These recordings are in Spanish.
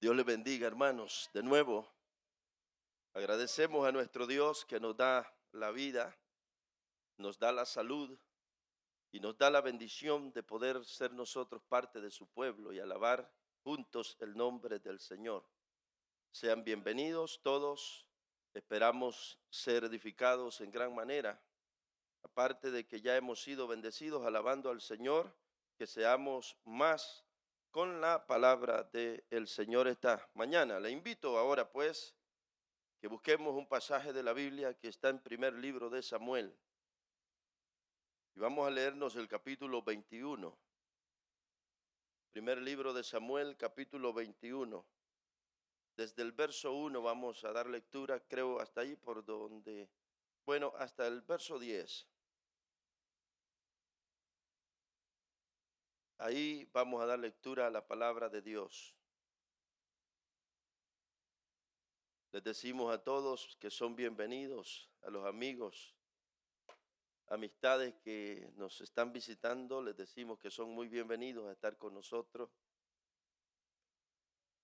Dios les bendiga, hermanos. De nuevo, agradecemos a nuestro Dios que nos da la vida, nos da la salud y nos da la bendición de poder ser nosotros parte de su pueblo y alabar juntos el nombre del Señor. Sean bienvenidos todos. Esperamos ser edificados en gran manera. Aparte de que ya hemos sido bendecidos alabando al Señor, que seamos más con la palabra del Señor esta mañana. Le invito ahora pues que busquemos un pasaje de la Biblia que está en primer libro de Samuel. Y vamos a leernos el capítulo 21. Primer libro de Samuel, capítulo 21. Desde el verso 1 vamos a dar lectura, creo, hasta ahí por donde, bueno, hasta el verso 10. Ahí vamos a dar lectura a la palabra de Dios. Les decimos a todos que son bienvenidos, a los amigos, amistades que nos están visitando, les decimos que son muy bienvenidos a estar con nosotros.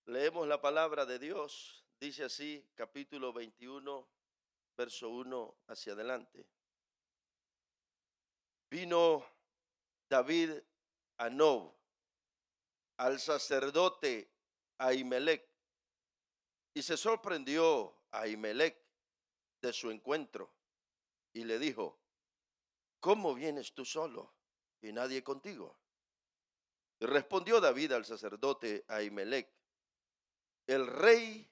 Leemos la palabra de Dios, dice así, capítulo 21, verso 1 hacia adelante. Vino David a Nob, al sacerdote Ahimelech, y se sorprendió a Ahimelech de su encuentro, y le dijo: ¿cómo vienes tú solo y nadie contigo? Y respondió David al sacerdote Ahimelech: el rey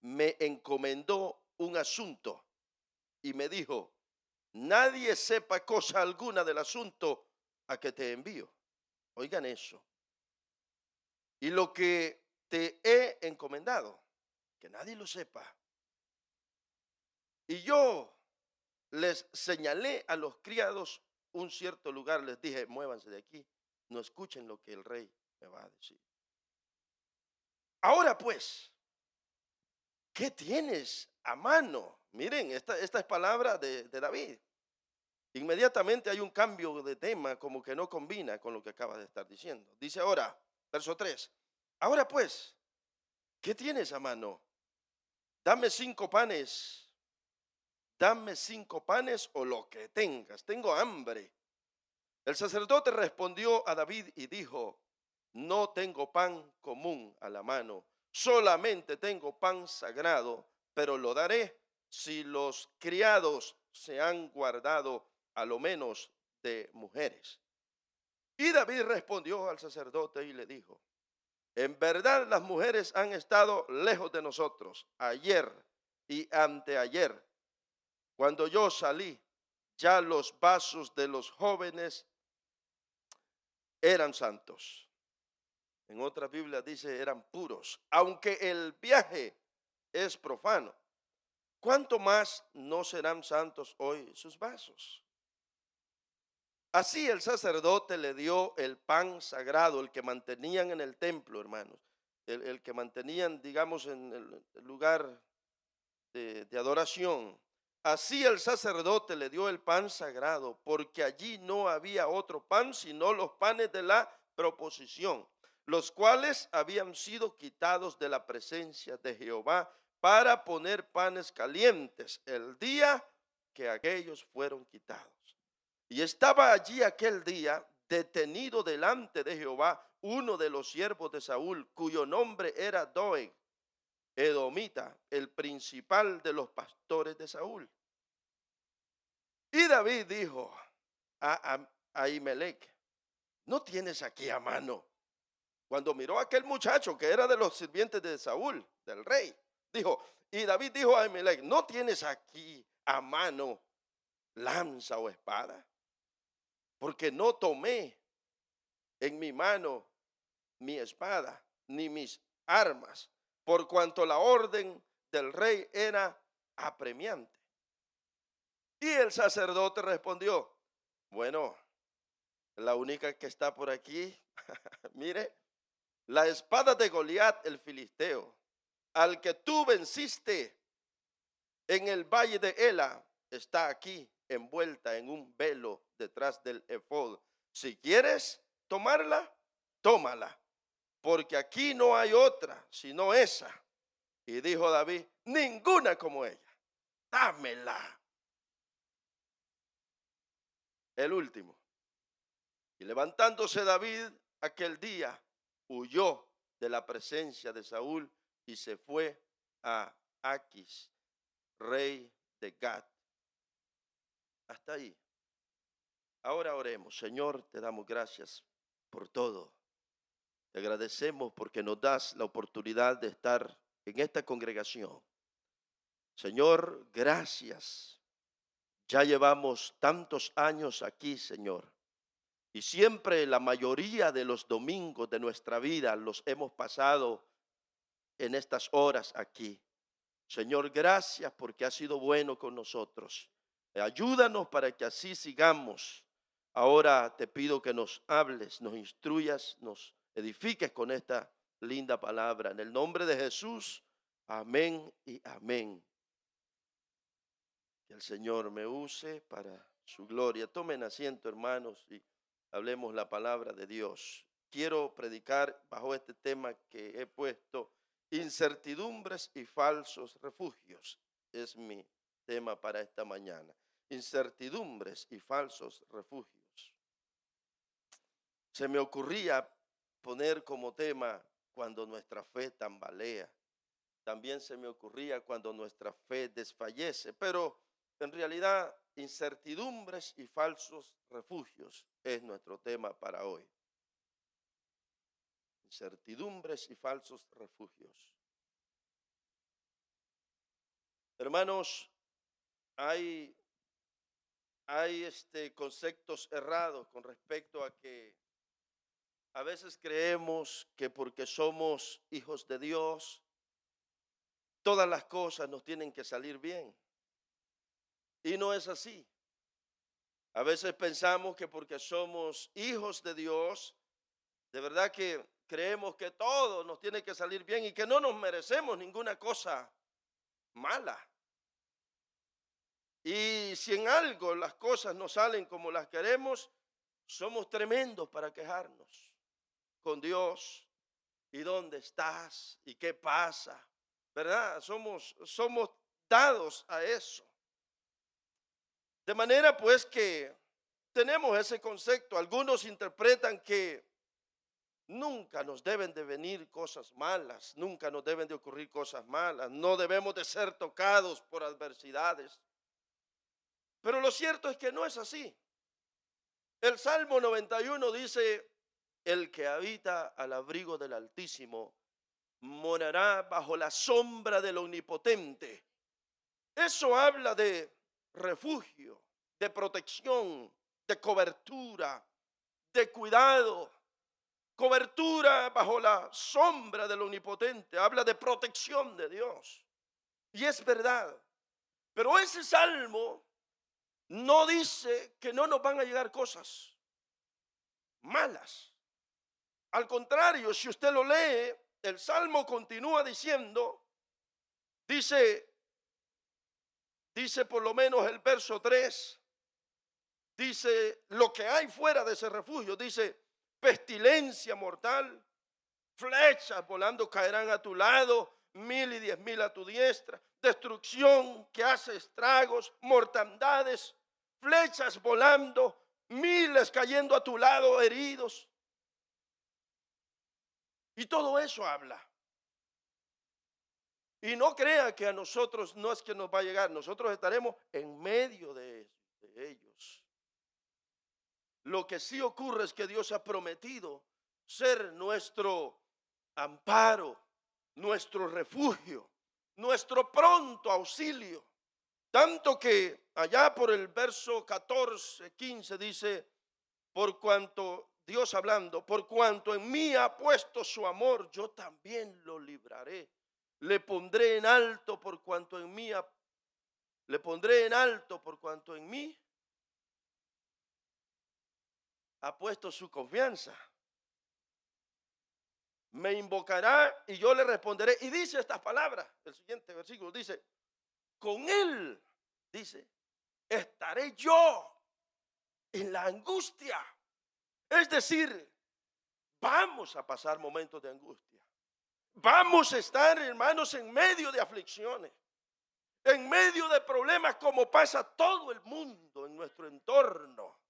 me encomendó un asunto y me dijo: nadie sepa cosa alguna del asunto a que te envío. Oigan eso. Y lo que te he encomendado, que nadie lo sepa. Y yo les señalé a los criados un cierto lugar, les dije: muévanse de aquí, no escuchen lo que el rey me va a decir. Ahora pues, ¿qué tienes a mano? Miren, esta es palabra de David. Inmediatamente hay un cambio de tema, como que no combina con lo que acaba de estar diciendo. Dice ahora, verso 3, ahora pues, ¿qué tienes a mano? Dame 5 panes, dame 5 panes o lo que tengas, tengo hambre. El sacerdote respondió a David y dijo: no tengo pan común a la mano, solamente tengo pan sagrado, pero lo daré si los criados se han guardado a lo menos de mujeres. Y David respondió al sacerdote y le dijo: en verdad las mujeres han estado lejos de nosotros ayer y anteayer. Cuando yo salí, ya los vasos de los jóvenes eran santos. En otras Biblias dice eran puros, aunque el viaje es profano. ¿Cuánto más no serán santos hoy sus vasos? Así el sacerdote le dio el pan sagrado, el que mantenían en el templo, hermanos, el que mantenían, digamos, en el lugar de adoración. Así el sacerdote le dio el pan sagrado, porque allí no había otro pan sino los panes de la proposición, los cuales habían sido quitados de la presencia de Jehová para poner panes calientes el día que aquellos fueron quitados. Y estaba allí aquel día detenido delante de Jehová uno de los siervos de Saúl, cuyo nombre era Doeg, edomita, el principal de los pastores de Saúl. Y David dijo a Ahimelech: ¿no tienes aquí a mano? Cuando miró a aquel muchacho que era de los sirvientes de Saúl, del rey, dijo, y David dijo a Ahimelech: ¿no tienes aquí a mano lanza o espada? Porque no tomé en mi mano mi espada ni mis armas, por cuanto la orden del rey era apremiante. Y el sacerdote respondió: bueno, la única que está por aquí, mire, la espada de Goliat el filisteo, al que tú venciste en el valle de Ela, está aquí envuelta en un velo detrás del efod. Si quieres tomarla, tómala. porque aquí no hay otra sino esa. Y dijo David, ninguna como ella, dámela. El último. Y levantándose David aquel día, huyó de la presencia de Saúl y se fue a Aquis, rey de Gat. Hasta ahí. Ahora oremos. Señor, te damos gracias por todo. Te agradecemos porque nos das la oportunidad de estar en esta congregación. Señor, gracias. Ya llevamos tantos años aquí, Señor. Y siempre la mayoría de los domingos de nuestra vida los hemos pasado en estas horas aquí. Señor, gracias porque has sido bueno con nosotros. Ayúdanos para que así sigamos. Ahora te pido que nos hables, nos instruyas, nos edifiques con esta linda palabra. En el nombre de Jesús, amén y amén. Que el Señor me use para su gloria. Tomen asiento, hermanos, y hablemos la palabra de Dios. Quiero predicar bajo este tema que he puesto, incertidumbres y falsos refugios. Es mi tema para esta mañana. Incertidumbres y falsos refugios. Se me ocurría poner como tema cuando nuestra fe tambalea. También se me ocurría cuando nuestra fe desfallece, pero en realidad incertidumbres y falsos refugios es nuestro tema para hoy. Incertidumbres y falsos refugios. Hermanos, hay conceptos errados con respecto a que a veces creemos que porque somos hijos de Dios, todas las cosas nos tienen que salir bien. Y no es así. A veces pensamos que porque somos hijos de Dios, de verdad que creemos que todo nos tiene que salir bien y que no nos merecemos ninguna cosa mala. Y si en algo las cosas no salen como las queremos, somos tremendos para quejarnos con Dios. ¿Y dónde estás? ¿Y qué pasa? ¿Verdad? Somos dados a eso. De manera pues que tenemos ese concepto. Algunos interpretan que nunca nos deben de venir cosas malas, nunca nos deben de ocurrir cosas malas, no debemos de ser tocados por adversidades. Pero lo cierto es que no es así. El Salmo 91 dice, el que habita al abrigo del Altísimo morará bajo la sombra del Omnipotente. Eso habla de refugio, de protección, de cobertura, de cuidado. Cobertura bajo la sombra del Omnipotente. Habla de protección de Dios. Y es verdad. Pero ese salmo no dice que no nos van a llegar cosas malas. Al contrario, si usted lo lee, el salmo continúa diciendo, dice por lo menos el verso 3, dice lo que hay fuera de ese refugio, dice pestilencia mortal, flechas volando caerán a tu lado, 1,000 y 10,000 a tu diestra, destrucción que hace estragos, mortandades, flechas volando, miles cayendo a tu lado heridos. Y todo eso habla. Y no crea que a nosotros no es que nos va a llegar, nosotros estaremos en medio de ellos. Lo que sí ocurre es que Dios ha prometido ser nuestro amparo, nuestro refugio, nuestro pronto auxilio. Tanto que allá por el verso 14, 15 dice, por cuanto, Dios hablando, por cuanto en mí ha puesto su amor, yo también lo libraré. Le pondré en alto por cuanto en mí le pondré en alto por cuanto en mí ha puesto su confianza. Me invocará y yo le responderé. Y dice estas palabras, el siguiente versículo dice, con él, dice, estaré yo en la angustia. Es decir, vamos a pasar momentos de angustia. Vamos a estar, hermanos, en medio de aflicciones, en medio de problemas como pasa todo el mundo en nuestro entorno.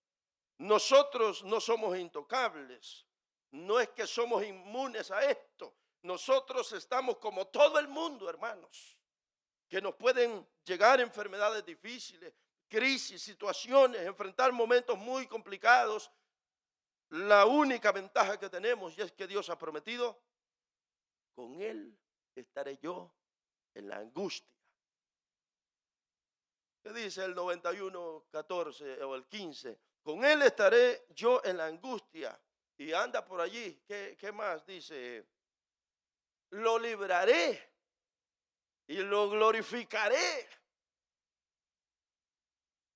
Nosotros no somos intocables, no es que somos inmunes a esto. Nosotros estamos como todo el mundo, hermanos, que nos pueden llegar enfermedades difíciles, crisis, situaciones, enfrentar momentos muy complicados. La única ventaja que tenemos y es que Dios ha prometido: con Él estaré yo en la angustia. ¿Qué dice el 91:14 o el 15? Con Él estaré yo en la angustia. Y anda por allí. ¿Qué más dice? Lo libraré y lo glorificaré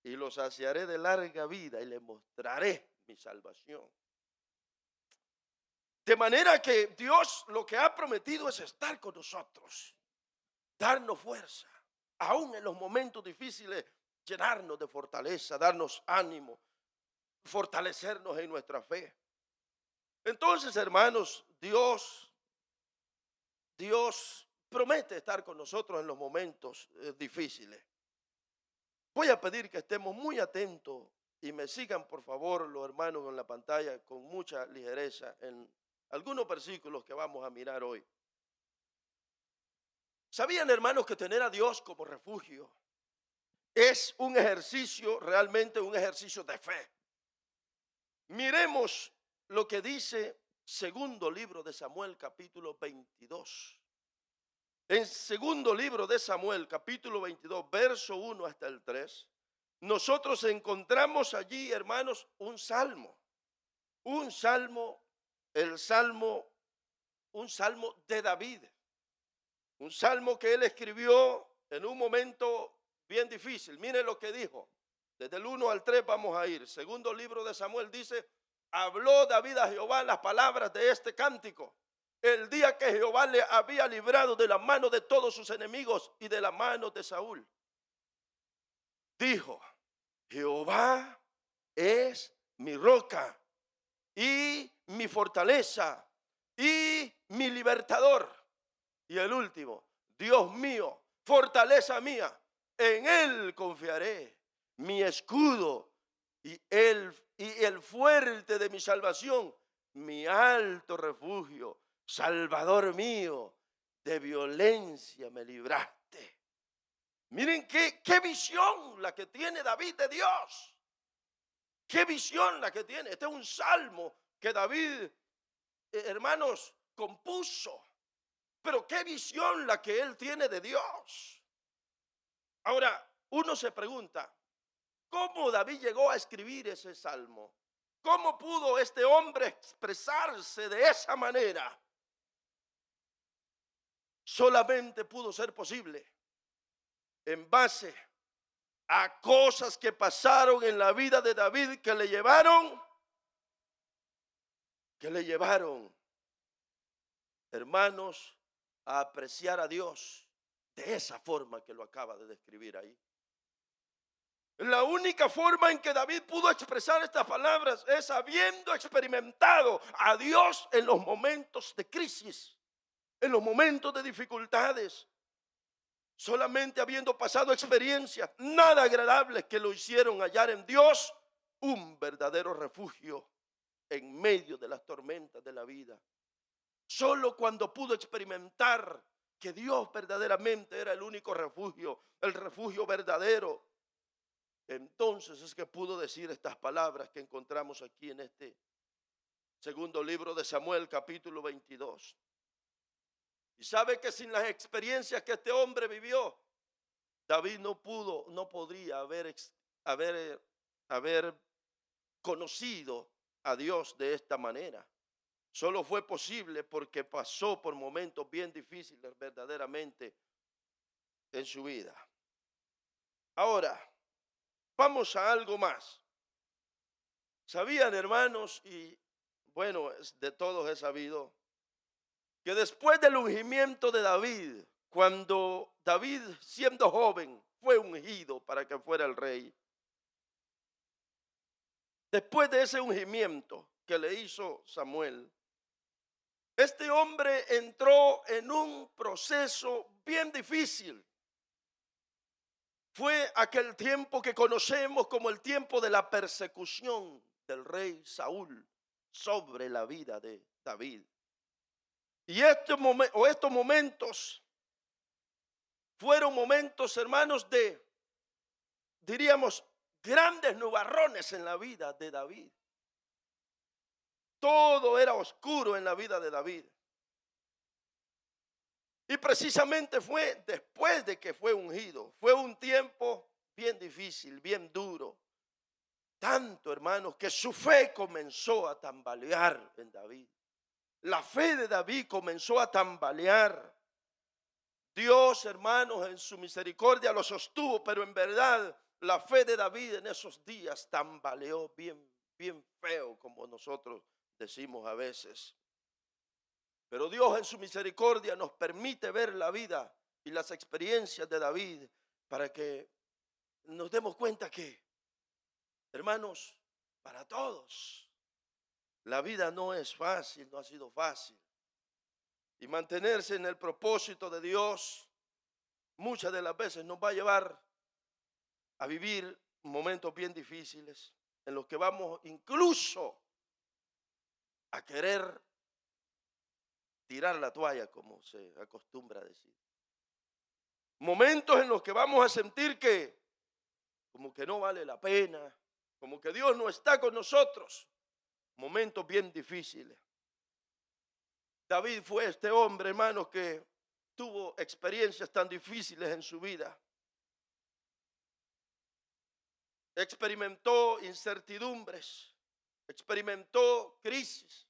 y lo saciaré de larga vida y le mostraré mi salvación. De manera que Dios lo que ha prometido es estar con nosotros, darnos fuerza, aún en los momentos difíciles, llenarnos de fortaleza, darnos ánimo, fortalecernos en nuestra fe. Entonces, hermanos, Dios promete estar con nosotros en los momentos difíciles. Voy a pedir que estemos muy atentos y me sigan, por favor, los hermanos en la pantalla con mucha ligereza en algunos versículos que vamos a mirar hoy. ¿Sabían, hermanos, que tener a Dios como refugio es un ejercicio, realmente un ejercicio de fe? Miremos lo que dice segundo libro de Samuel, capítulo 22. En segundo libro de Samuel, capítulo 22, verso 1 hasta el 3, nosotros encontramos allí, hermanos, un salmo, un salmo de David, un salmo que él escribió en un momento bien difícil. Miren lo que dijo, desde el 1 al 3 vamos a ir. Segundo libro de Samuel dice: habló David a Jehová las palabras de este cántico el día que Jehová le había librado de la mano de todos sus enemigos y de la mano de Saúl. Dijo: Jehová es mi roca y mi fortaleza y mi libertador. Y el último: Dios mío, fortaleza mía, en Él confiaré, mi escudo y el fuerte de mi salvación, mi alto refugio. Salvador mío, de violencia me libraste. Miren qué visión la que tiene David de Dios. Qué visión la que tiene. Este es un salmo que David, hermanos, compuso. Pero qué visión la que él tiene de Dios. Ahora, uno se pregunta, ¿cómo David llegó a escribir ese salmo? ¿Cómo pudo este hombre expresarse de esa manera? Solamente pudo ser posible en base a cosas que pasaron en la vida de David que le llevaron, hermanos, a apreciar a Dios de esa forma que lo acaba de describir ahí. La única forma en que David pudo expresar estas palabras es habiendo experimentado a Dios en los momentos de crisis, en los momentos de dificultades, solamente habiendo pasado experiencias nada agradables que lo hicieron hallar en Dios un verdadero refugio en medio de las tormentas de la vida. Solo cuando pudo experimentar que Dios verdaderamente era el único refugio, el refugio verdadero, entonces es que pudo decir estas palabras que encontramos aquí en este segundo libro de Samuel, capítulo 22. Y sabe que sin las experiencias que este hombre vivió, David no podría haber conocido a Dios de esta manera. Solo fue posible porque pasó por momentos bien difíciles verdaderamente en su vida. Ahora, vamos a algo más. ¿Sabían, hermanos? Y bueno, de todos he sabido que después del ungimiento de David, cuando David, siendo joven, fue ungido para que fuera el rey, después de ese ungimiento que le hizo Samuel, Este hombre entró en un proceso bien difícil. Fue aquel tiempo que conocemos como el tiempo de la persecución del rey Saúl sobre la vida de David. Y estos momentos fueron momentos, hermanos, de, diríamos, grandes nubarrones en la vida de David. Todo era oscuro en la vida de David. Y precisamente fue después de que fue ungido. Fue un tiempo bien difícil, bien duro. Tanto, hermanos, que su fe comenzó a tambalear en David. La fe de David comenzó a tambalear. Dios, hermanos, en su misericordia lo sostuvo, pero en verdad la fe de David en esos días tambaleó bien, bien feo, como nosotros decimos a veces. Pero Dios en su misericordia nos permite ver la vida y las experiencias de David para que nos demos cuenta que, hermanos, para todos, la vida no es fácil, no ha sido fácil. Y mantenerse en el propósito de Dios muchas de las veces nos va a llevar a vivir momentos bien difíciles en los que vamos incluso a querer tirar la toalla, como se acostumbra a decir. Momentos en los que vamos a sentir que como que no vale la pena, como que Dios no está con nosotros. Momentos bien difíciles. David fue este hombre, hermanos, que tuvo experiencias tan difíciles en su vida. Experimentó incertidumbres, experimentó crisis,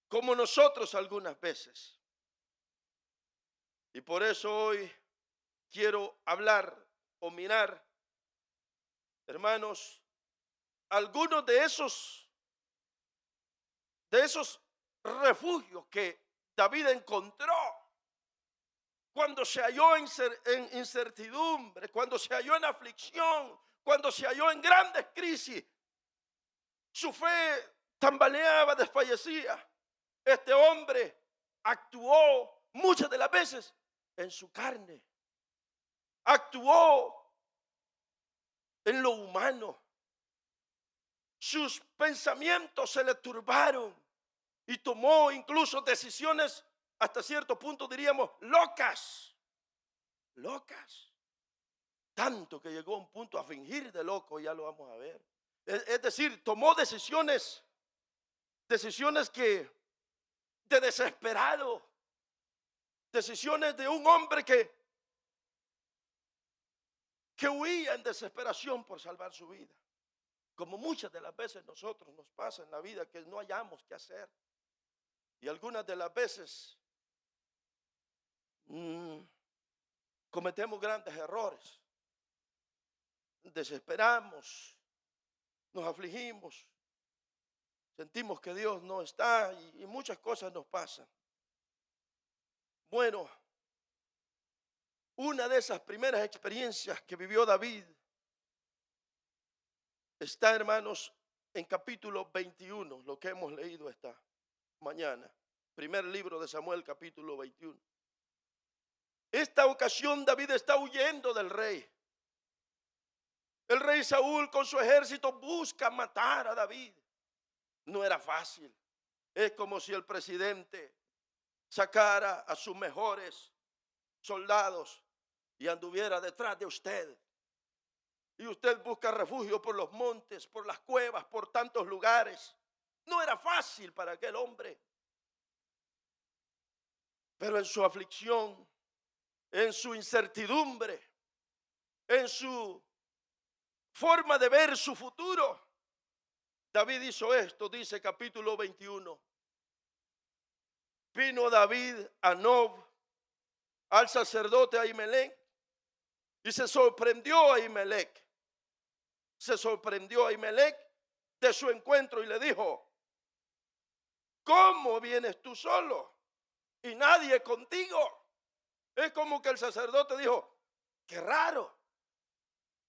como nosotros algunas veces. Y por eso hoy quiero hablar o mirar, hermanos, algunos de esos refugios que David encontró cuando se halló en incertidumbre, cuando se halló en aflicción, cuando se halló en grandes crisis. Su fe tambaleaba, desfallecía. Este hombre actuó muchas de las veces en su carne. Actuó en lo humano. Sus pensamientos se le turbaron y tomó incluso decisiones hasta cierto punto, diríamos, locas. Locas. Tanto que llegó a un punto a fingir de loco, ya lo vamos a ver. Es decir, tomó decisiones que de desesperado, decisiones de un hombre que huía en desesperación por salvar su vida. Como muchas de las veces nosotros nos pasa en la vida que no hallamos qué hacer. Y algunas de las veces cometemos grandes errores. Desesperamos, nos afligimos, sentimos que Dios no está y muchas cosas nos pasan. Bueno, una de esas primeras experiencias que vivió David está, hermanos, en capítulo 21, lo que hemos leído esta mañana. Primer libro de Samuel, capítulo 21. Esta ocasión David está huyendo del rey. El rey Saúl con su ejército busca matar a David. No era fácil. Es como si el presidente sacara a sus mejores soldados y anduviera detrás de usted. Y usted busca refugio por los montes, por las cuevas, por tantos lugares. No era fácil para aquel hombre. Pero en su aflicción, en su incertidumbre, en su forma de ver su futuro, David hizo esto, dice capítulo 21. Vino David a Nob, al sacerdote Ahimelech, y se sorprendió a Ahimelech. Se sorprendió a Ahimelech de su encuentro y le dijo: ¿cómo vienes tú solo y nadie contigo? Es como que el sacerdote dijo: qué raro,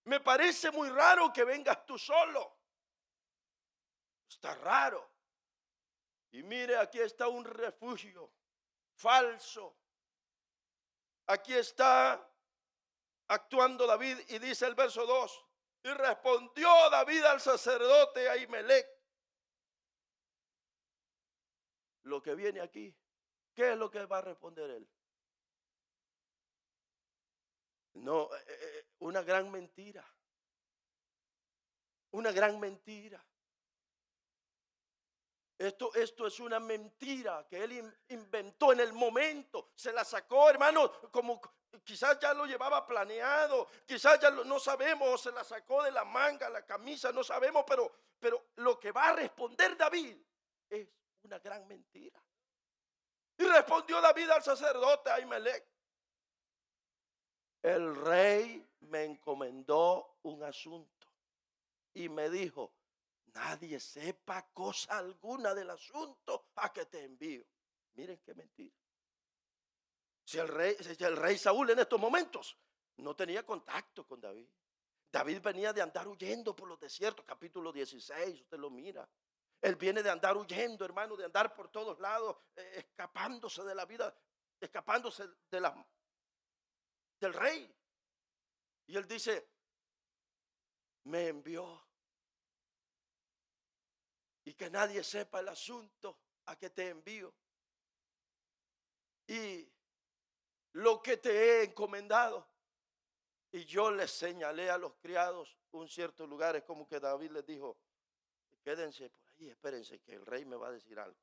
me parece muy raro que vengas tú solo. Está raro. Y mire, aquí está un refugio falso. Aquí está actuando David y dice el verso 2. Y respondió David al sacerdote Ahimelech. Lo que viene aquí, ¿qué es lo que va a responder él? No, una gran mentira. Una gran mentira. Esto es una mentira que él inventó en el momento. Se la sacó, hermano, como quizás ya lo llevaba planeado. Quizás ya no sabemos, se la sacó de la manga, la camisa, no sabemos. Pero lo que va a responder David es una gran mentira. Y respondió David al sacerdote Ahimelech: el rey me encomendó un asunto y me dijo: nadie sepa cosa alguna del asunto a que te envío. Miren qué mentira. Si el rey Saúl en estos momentos no tenía contacto con David. David venía de andar huyendo por los desiertos, capítulo 16, usted lo mira. Él viene de andar huyendo, hermano, de andar por todos lados, escapándose de la vida, escapándose del rey. Y él dice: me envió. Y que nadie sepa el asunto a que te envío. Y lo que te he encomendado. Y yo les señalé a los criados un cierto lugar. Es como que David les dijo: quédense por ahí, espérense que el rey me va a decir algo.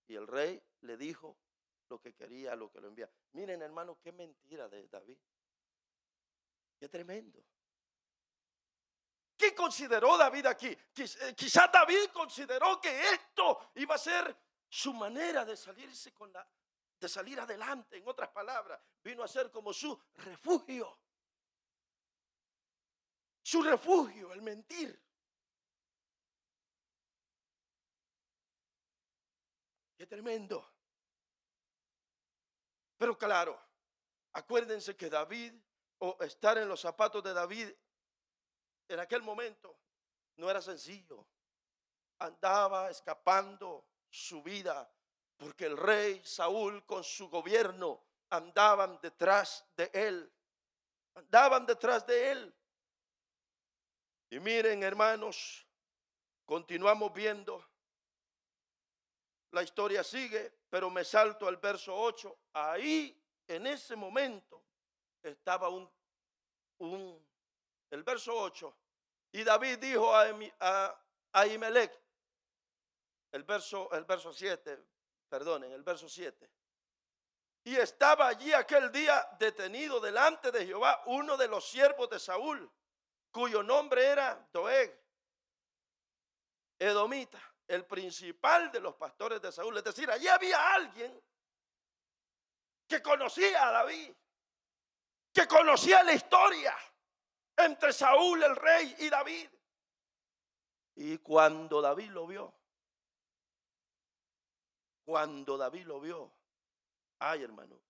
Y el rey le dijo lo que quería, lo que lo envía. Miren, hermano, qué mentira de David. Qué tremendo. ¿Qué consideró David aquí? Quizás David consideró que esto iba a ser su manera de salirse de salir adelante. En otras palabras, vino a ser como su refugio. Su refugio, el mentir. Qué tremendo. Pero claro, acuérdense que David, o estar en los zapatos de David en aquel momento, no era sencillo. Andaba escapando su vida porque el rey Saúl con su gobierno andaban detrás de él. Andaban detrás de él. Y miren, hermanos, continuamos viendo. La historia sigue, pero me salto al verso 8. Ahí, en ese momento, estaba el verso 8. Y David dijo a Ahimelech, el verso 7, perdonen, el verso 7. Y estaba allí aquel día detenido delante de Jehová uno de los siervos de Saúl, cuyo nombre era Doeg, edomita, el principal de los pastores de Saúl. Es decir, allí había alguien que conocía a David, que conocía la historia entre Saúl, el rey, y David. Y cuando David lo vio, ay, hermano,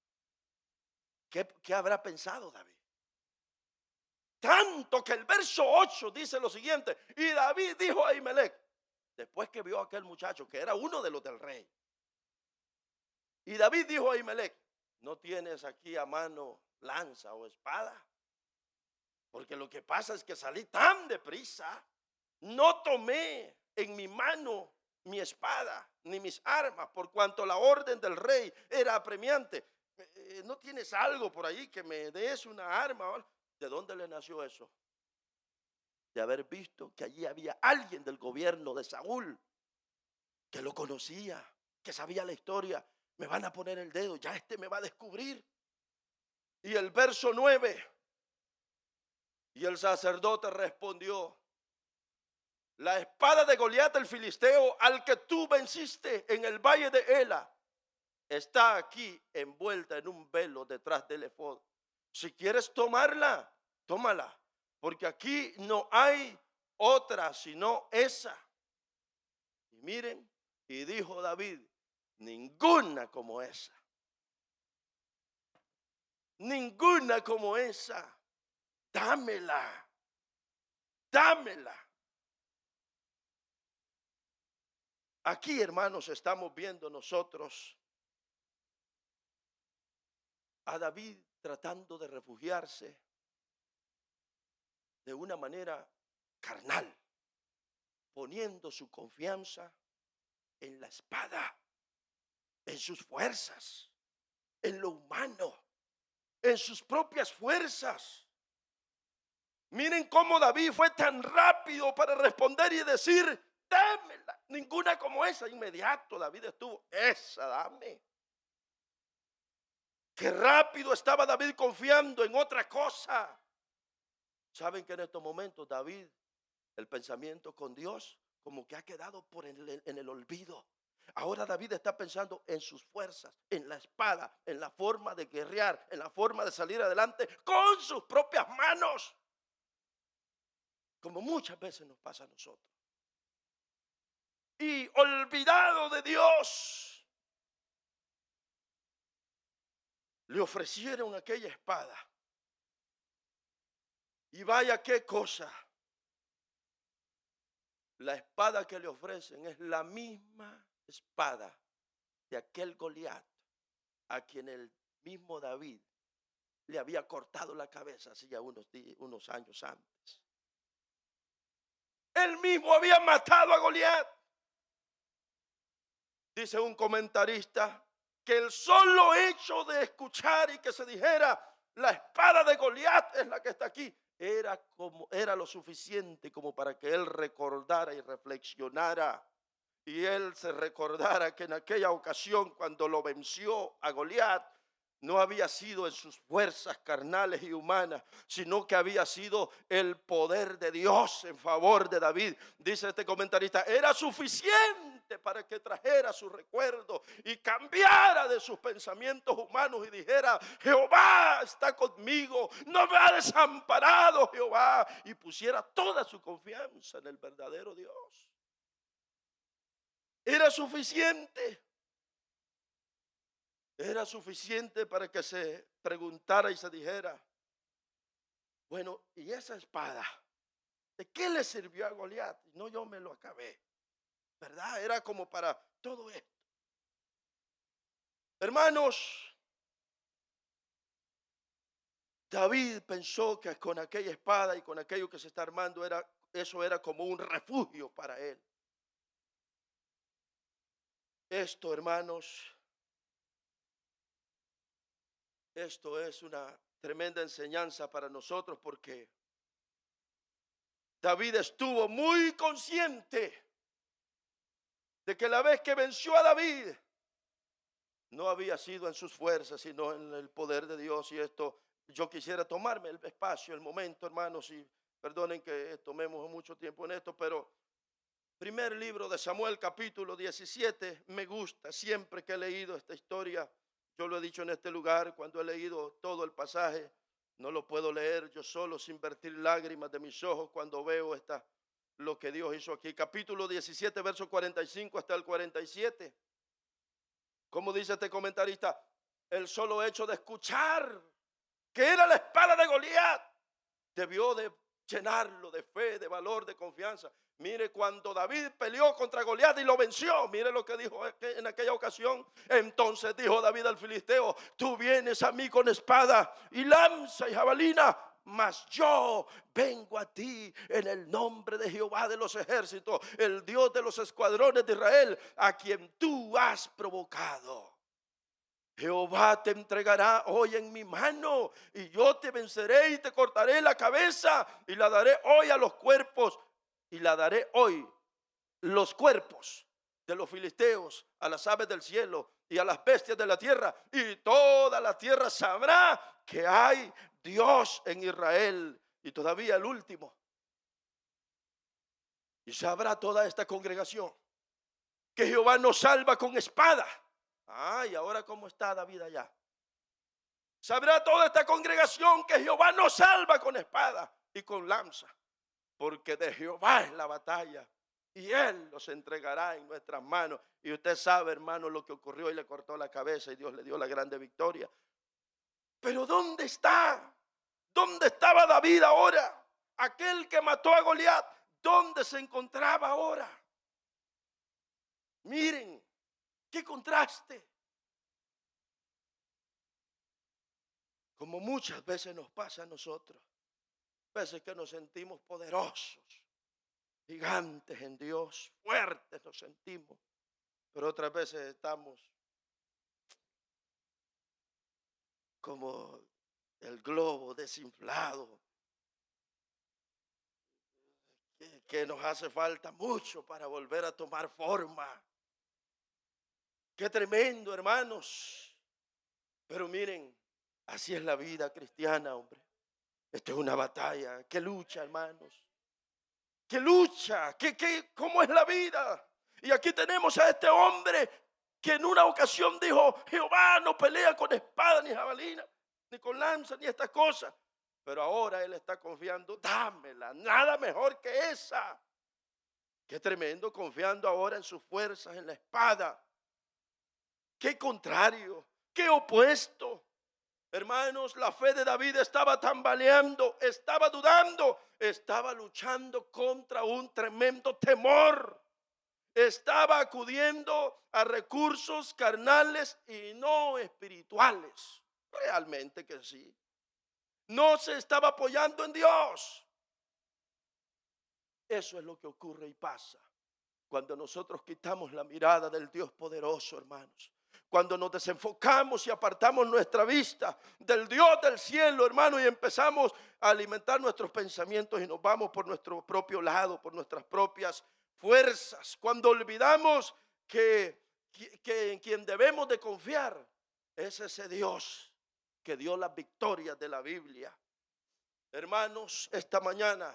¿qué habrá pensado David? Tanto que el verso 8 dice lo siguiente: y David dijo a Ahimelech, después que vio a aquel muchacho que era uno de los del rey. Y David dijo a Ahimelech: ¿no tienes aquí a mano lanza o espada? Porque lo que pasa es que salí tan deprisa, no tomé en mi mano mi espada ni mis armas, por cuanto la orden del rey era apremiante. ¿No tienes algo por ahí que me des una arma? ¿De dónde le nació eso? De haber visto que allí había alguien del gobierno de Saúl que lo conocía, que sabía la historia. Me van a poner el dedo, ya me va a descubrir. Y el verso 9, y el sacerdote respondió: la espada de Goliat el filisteo, al que tú venciste en el valle de Ela, está aquí envuelta en un velo detrás del efod. Si quieres tomarla, tómala, porque aquí no hay otra sino esa. Y miren, y dijo David: ninguna como esa. Ninguna como esa. Dámela. Dámela. Aquí, hermanos, estamos viendo nosotros a David tratando de refugiarse de una manera carnal, poniendo su confianza en la espada, en sus fuerzas, en lo humano, en sus propias fuerzas. Miren cómo David fue tan rápido para responder y decir: dámela, ninguna como esa. Inmediato David estuvo: esa dame. Qué rápido estaba David confiando en otra cosa. Saben que en estos momentos David, el pensamiento con Dios como que ha quedado en el olvido. Ahora David está pensando en sus fuerzas, en la espada, en la forma de guerrear, en la forma de salir adelante con sus propias manos, como muchas veces nos pasa a nosotros. Y olvidado de Dios, le ofrecieron aquella espada. Y vaya qué cosa. La espada que le ofrecen es la misma espada de aquel Goliat, a quien el mismo David le había cortado la cabeza hacía unos años antes. Él mismo había matado a Goliat. Dice un comentarista que el solo hecho de escuchar y que se dijera: la espada de Goliat es la que está aquí, era lo suficiente como para que él recordara y reflexionara. Y él se recordara que en aquella ocasión, cuando lo venció a Goliat, no había sido en sus fuerzas carnales y humanas, sino que había sido el poder de Dios en favor de David. Dice este comentarista: era suficiente para que trajera su recuerdo y cambiara de sus pensamientos humanos y dijera: Jehová está conmigo, no me ha desamparado Jehová, y pusiera toda su confianza en el verdadero Dios. Era suficiente. Era suficiente para que se preguntara y se dijera: bueno, ¿y esa espada de qué le sirvió a Goliat? No, yo me lo acabé, ¿verdad? Era como para todo esto. Hermanos, David pensó que con aquella espada y con aquello que se está armando, eso era como un refugio para él. Esto, hermanos, esto es una tremenda enseñanza para nosotros, porque David estuvo muy consciente de que la vez que venció a David no había sido en sus fuerzas, sino en el poder de Dios. Y esto, yo quisiera tomarme el espacio, el momento, hermanos, y perdonen que tomemos mucho tiempo en esto, pero primer libro de Samuel, capítulo 17, me gusta. Siempre que he leído esta historia, yo lo he dicho en este lugar, cuando he leído todo el pasaje, no lo puedo leer yo solo sin vertir lágrimas de mis ojos cuando veo lo que Dios hizo aquí. Capítulo 17, verso 45 hasta el 47. Como dice este comentarista, el solo hecho de escuchar que era la espada de Goliat debió de llenarlo de fe, de valor, de confianza. Mire, cuando David peleó contra Goliat y lo venció, mire lo que dijo en aquella ocasión. Entonces dijo David al filisteo: tú vienes a mí con espada y lanza y jabalina, mas yo vengo a ti en el nombre de Jehová de los ejércitos, el Dios de los escuadrones de Israel, a quien tú has provocado. Jehová te entregará hoy en mi mano, y yo te venceré y te cortaré la cabeza, y la daré hoy a los cuerpos, y la daré hoy los cuerpos de los filisteos a las aves del cielo y a las bestias de la tierra, y toda la tierra sabrá que hay Dios en Israel. Y todavía el último: y sabrá toda esta congregación que Jehová nos salva con espada. Y ahora ¿cómo está David allá? Sabrá toda esta congregación que Jehová nos salva con espada y con lanza, porque de Jehová es la batalla y Él los entregará en nuestras manos. Y usted sabe, hermano, lo que ocurrió, y le cortó la cabeza y Dios le dio la grande victoria. Pero ¿dónde está? ¿Dónde estaba David ahora? Aquel que mató a Goliat, ¿dónde se encontraba ahora? Miren, qué contraste. Como muchas veces nos pasa a nosotros. Veces que nos sentimos poderosos, gigantes en Dios, fuertes nos sentimos. Pero otras veces estamos como el globo desinflado, que nos hace falta mucho para volver a tomar forma. Qué tremendo, hermanos. Pero miren, así es la vida cristiana, hombre. Esto es una batalla. Qué lucha, hermanos. Qué lucha. ¿Cómo es la vida? Y aquí tenemos a este hombre que en una ocasión dijo: Jehová no pelea con espada ni jabalina, ni con lanza, ni estas cosas. Pero ahora él está confiando: dámela, nada mejor que esa. Qué tremendo, confiando ahora en sus fuerzas, en la espada. Qué contrario, qué opuesto. Hermanos, la fe de David estaba tambaleando, estaba dudando, estaba luchando contra un tremendo temor. Estaba acudiendo a recursos carnales y no espirituales. Realmente que sí. No se estaba apoyando en Dios. Eso es lo que ocurre y pasa cuando nosotros quitamos la mirada del Dios poderoso, hermanos. Cuando nos desenfocamos y apartamos nuestra vista del Dios del cielo, hermano, y empezamos a alimentar nuestros pensamientos y nos vamos por nuestro propio lado, por nuestras propias fuerzas. Cuando olvidamos que en quien debemos de confiar es ese Dios que dio las victorias de la Biblia. Hermanos, esta mañana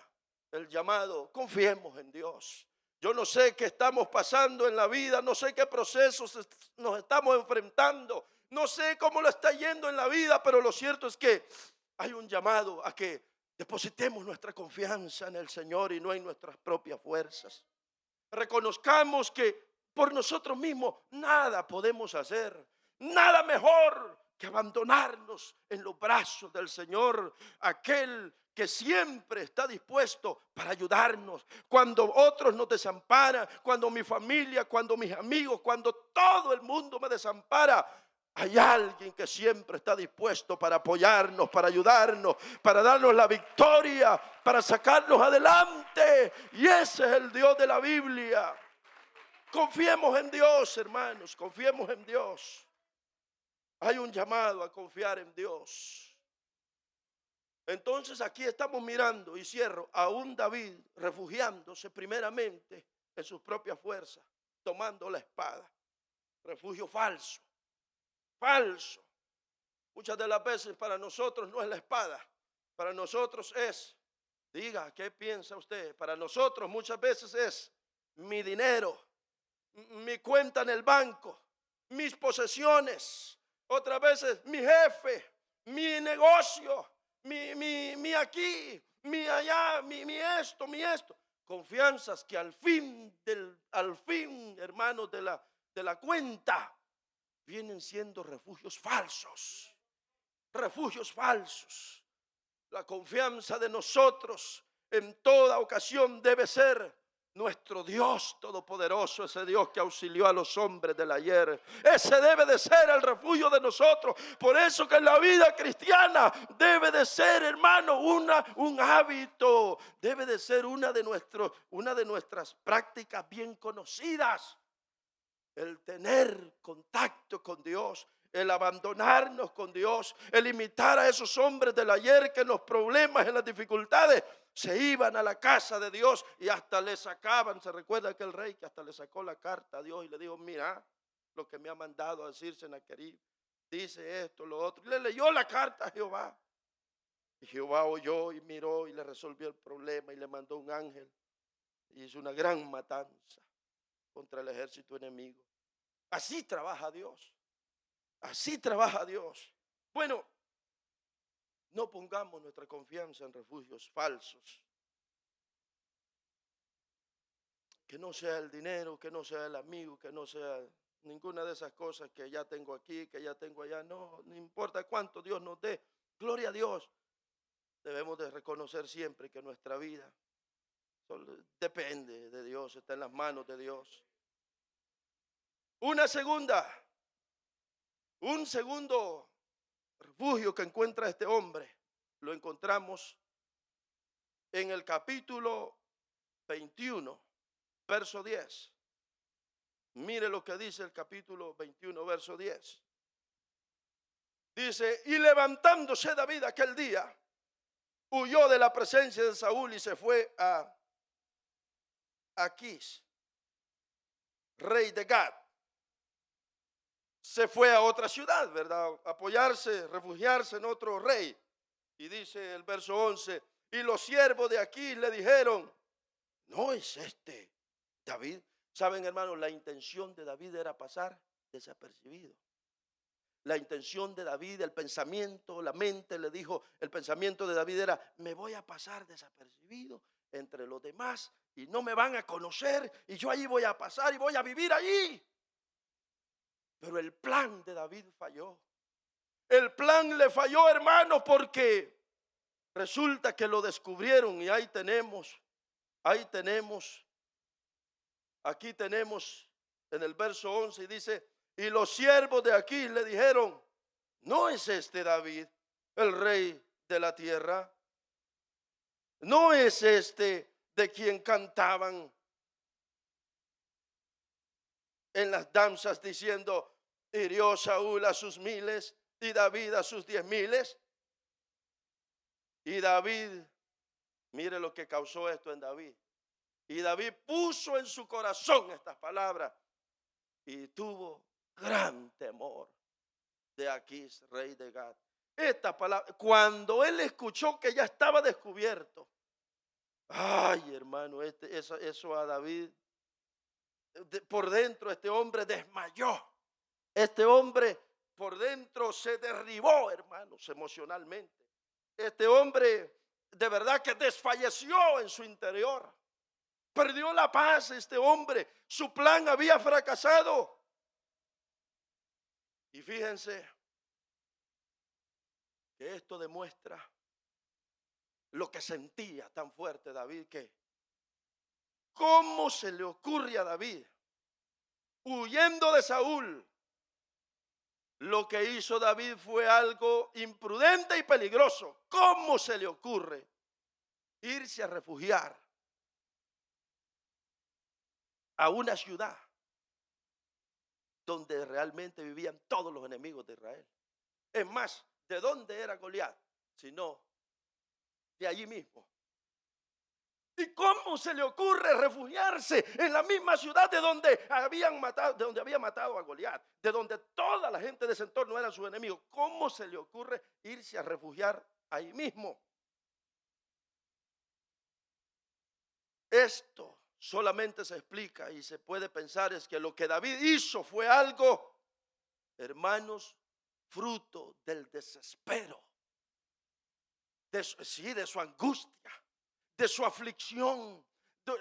el llamado: confiemos en Dios. Yo no sé qué estamos pasando en la vida, no sé qué procesos nos estamos enfrentando, no sé cómo lo está yendo en la vida, pero lo cierto es que hay un llamado a que depositemos nuestra confianza en el Señor y no en nuestras propias fuerzas. Reconozcamos que por nosotros mismos nada podemos hacer, nada mejor que abandonarnos en los brazos del Señor, aquel que siempre está dispuesto para ayudarnos. Cuando otros nos desamparan, cuando mi familia, cuando mis amigos, cuando todo el mundo me desampara, hay alguien que siempre está dispuesto para apoyarnos, para ayudarnos, para darnos la victoria, para sacarnos adelante. Y ese es el Dios de la Biblia. Confiemos en Dios, hermanos, confiemos en Dios. Hay un llamado a confiar en Dios. Entonces aquí estamos mirando, y cierro, a un David refugiándose primeramente en sus propias fuerzas, tomando la espada. Refugio falso, falso. Muchas de las veces para nosotros no es la espada, para nosotros es, diga, ¿qué piensa usted? Para nosotros muchas veces es mi dinero, mi cuenta en el banco, mis posesiones, otras veces mi jefe, mi negocio, mi aquí, mi allá, mi esto, mi esto. Confianzas que al fin, hermanos, de la cuenta, vienen siendo refugios falsos. Refugios falsos. La confianza de nosotros en toda ocasión debe ser nuestro Dios todopoderoso, ese Dios que auxilió a los hombres del ayer. Ese debe de ser el refugio de nosotros. Por eso que en la vida cristiana debe de ser, hermano, un hábito. Debe de ser una de nuestras prácticas bien conocidas. El tener contacto con Dios, el abandonarnos con Dios, el imitar a esos hombres del ayer que en los problemas, en las dificultades, se iban a la casa de Dios y hasta le sacaban. Se recuerda aquel rey que hasta le sacó la carta a Dios y le dijo: mira lo que me ha mandado a decir Sennacherib, dice esto, lo otro. Y le leyó la carta a Jehová. Y Jehová oyó y miró y le resolvió el problema y le mandó un ángel. Y hizo una gran matanza contra el ejército enemigo. Así trabaja Dios. Así trabaja Dios. Bueno, no pongamos nuestra confianza en refugios falsos. Que no sea el dinero, que no sea el amigo, que no sea ninguna de esas cosas que ya tengo aquí, que ya tengo allá. No importa cuánto Dios nos dé. Gloria a Dios. Debemos de reconocer siempre que nuestra vida depende de Dios, está en las manos de Dios. Un segundo refugio que encuentra este hombre, lo encontramos en el capítulo 21, verso 10. Mire lo que dice el capítulo 21, verso 10. Dice, y levantándose David aquel día, huyó de la presencia de Saúl y se fue a Aquís, rey de Gad. Se fue a otra ciudad, ¿verdad? Apoyarse, refugiarse en otro rey. Y dice el verso 11, y los siervos de Aquís le dijeron, ¿no es este David? Saben, hermanos, la intención de David era pasar desapercibido. La intención de David, el pensamiento, la mente le dijo, el pensamiento de David era, me voy a pasar desapercibido entre los demás y no me van a conocer y yo allí voy a pasar y voy a vivir allí. Pero el plan de David falló. El plan le falló, hermanos, porque resulta que lo descubrieron y aquí tenemos en el verso 11 y dice, y los siervos de Aquís le dijeron, ¿no es este David el rey de la tierra? ¿No es este de quien cantaban en las danzas diciendo, hirió Saúl a sus miles y David a sus 10,000? Y David, mire lo que causó esto en David. Y David puso en su corazón estas palabras y tuvo gran temor de Aquís, rey de Gad. Esta palabra, cuando él escuchó que ya estaba descubierto, ay, hermano, eso a David, por dentro este hombre desmayó. Este hombre por dentro se derribó, hermanos, emocionalmente. Este hombre de verdad que desfalleció en su interior. Perdió la paz este hombre. Su plan había fracasado. Y fíjense que esto demuestra lo que sentía tan fuerte David, que ¿cómo se le ocurre a David, huyendo de Saúl? Lo que hizo David fue algo imprudente y peligroso. ¿Cómo se le ocurre irse a refugiar a una ciudad donde realmente vivían todos los enemigos de Israel? Es más, ¿de dónde era Goliat? Sino de allí mismo. ¿Y cómo se le ocurre refugiarse en la misma ciudad de donde había matado a Goliat, de donde toda la gente de ese entorno era su enemigo? ¿Cómo se le ocurre irse a refugiar ahí mismo? Esto solamente se explica y se puede pensar es que lo que David hizo fue algo, hermanos, fruto del desespero, de su angustia, de su aflicción.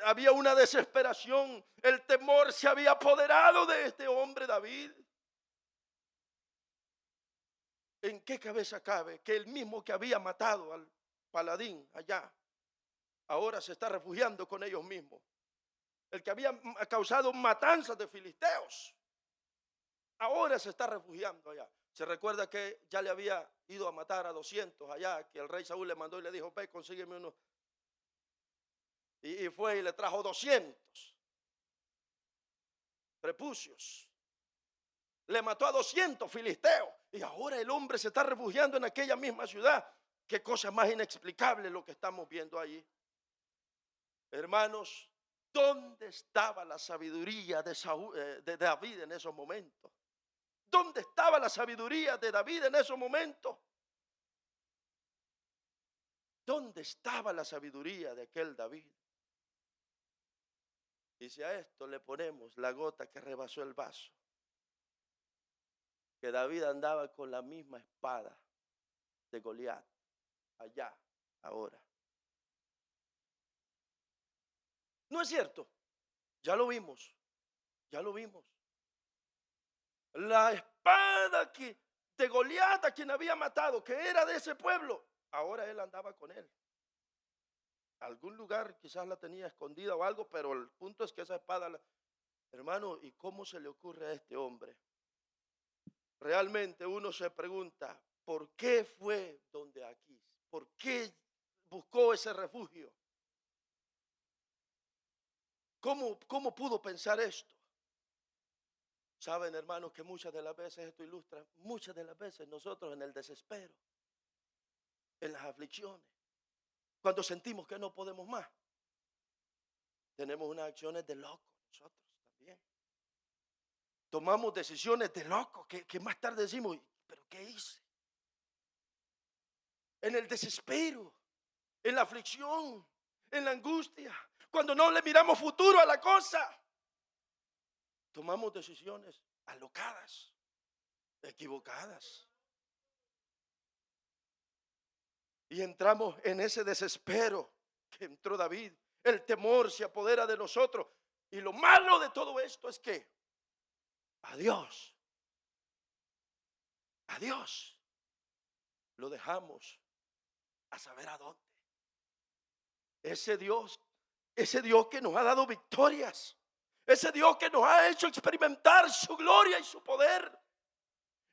Había una desesperación, el temor se había apoderado de este hombre David. ¿En qué cabeza cabe que el mismo que había matado al paladín allá, ahora se está refugiando con ellos mismos? El que había causado matanzas de filisteos, ahora se está refugiando allá. Se recuerda que ya le había ido a matar a 200 allá, que el rey Saúl le mandó y le dijo, ve, consígueme unos. Y fue y le trajo 200 prepucios. Le mató a 200 filisteos. Y ahora el hombre se está refugiando en aquella misma ciudad. Qué cosa más inexplicable lo que estamos viendo allí. Hermanos, ¿dónde estaba la sabiduría de David en esos momentos? ¿Dónde estaba la sabiduría de David en esos momentos? ¿Dónde estaba la sabiduría de aquel David? Y si a esto le ponemos la gota que rebasó el vaso, que David andaba con la misma espada de Goliat allá, ahora. ¿No es cierto? Ya lo vimos, ya lo vimos. La espada de Goliat, a quien había matado, que era de ese pueblo, ahora él andaba con él. Algún lugar quizás la tenía escondida o algo, pero el punto es que esa espada, Hermano, ¿y cómo se le ocurre a este hombre? Realmente uno se pregunta, ¿por qué fue donde Aquís? ¿Por qué buscó ese refugio? ¿Cómo pudo pensar esto? Saben, hermanos, que muchas de las veces, esto ilustra, muchas de las veces nosotros en el desespero, en las aflicciones, cuando sentimos que no podemos más, tenemos unas acciones de locos nosotros también. Tomamos decisiones de locos que más tarde decimos, ¿pero qué hice? En el desespero, en la aflicción, en la angustia, cuando no le miramos futuro a la cosa, tomamos decisiones alocadas, equivocadas. Y entramos en ese desespero que entró David. El temor se apodera de nosotros. Y lo malo de todo esto es que a Dios lo dejamos a saber a dónde. Ese Dios que nos ha dado victorias, ese Dios que nos ha hecho experimentar su gloria y su poder,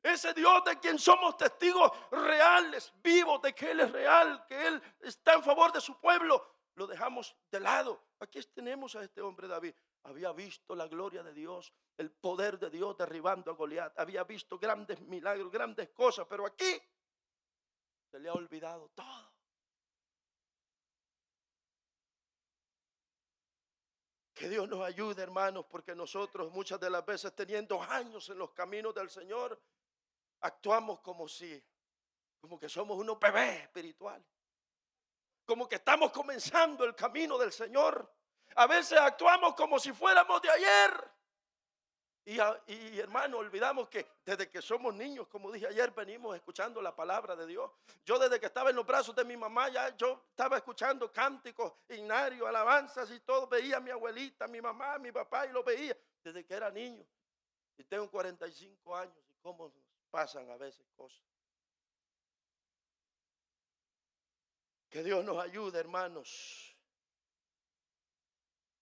ese Dios de quien somos testigos reales, vivos, de que Él es real, que Él está en favor de su pueblo, lo dejamos de lado. Aquí tenemos a este hombre David. Había visto la gloria de Dios, el poder de Dios derribando a Goliat. Había visto grandes milagros, grandes cosas, pero aquí se le ha olvidado todo. Que Dios nos ayude, hermanos, porque nosotros muchas de las veces, teniendo años en los caminos del Señor, actuamos como que somos unos bebés espirituales, como que estamos comenzando el camino del Señor. A veces actuamos como si fuéramos de ayer. Y hermano, olvidamos que desde que somos niños, como dije ayer, venimos escuchando la palabra de Dios. Yo desde que estaba en los brazos de mi mamá, ya yo estaba escuchando cánticos, himnarios, alabanzas y todo. Veía a mi abuelita, a mi mamá, a mi papá y lo veía desde que era niño. Y tengo 45 años y cómo nos pasan a veces cosas. Que Dios nos ayude, hermanos.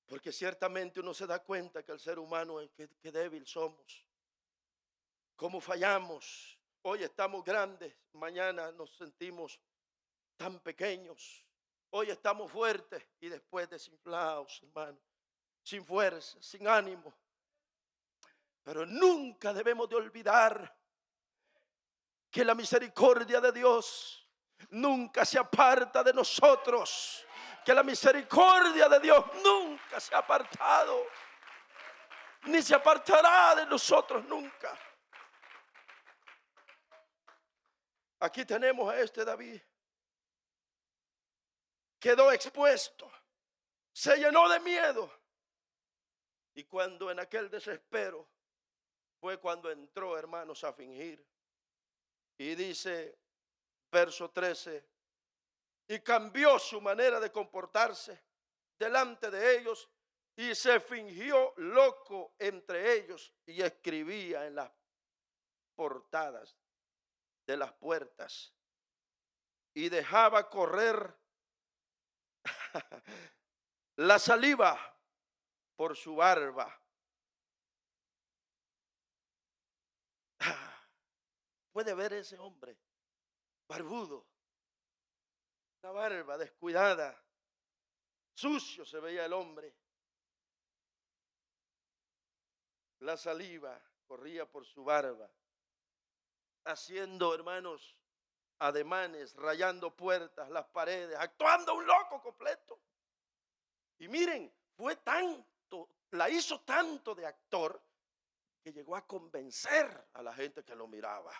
Porque ciertamente uno se da cuenta que el ser humano es que débil somos. Cómo fallamos. Hoy estamos grandes, mañana nos sentimos tan pequeños. Hoy estamos fuertes y después desinflados, hermano. Sin fuerza, sin ánimo. Pero nunca debemos de olvidar que la misericordia de Dios nunca se aparta de nosotros. Que la misericordia de Dios nunca se ha apartado, ni se apartará de nosotros nunca. Aquí tenemos a este David. Quedó expuesto, se llenó de miedo. Y cuando en aquel desespero fue cuando entró, hermanos, a fingir. Y dice, verso 13, y cambió su manera de comportarse delante de ellos y se fingió loco entre ellos y escribía en las portadas de las puertas y dejaba correr la saliva por su barba. Puede ver ese hombre barbudo, la barba descuidada, sucio se veía el hombre. La saliva corría por su barba, haciendo, hermanos, ademanes, rayando puertas, las paredes, actuando un loco completo. Y miren, fue tanto, la hizo tanto de actor que llegó a convencer a la gente que lo miraba.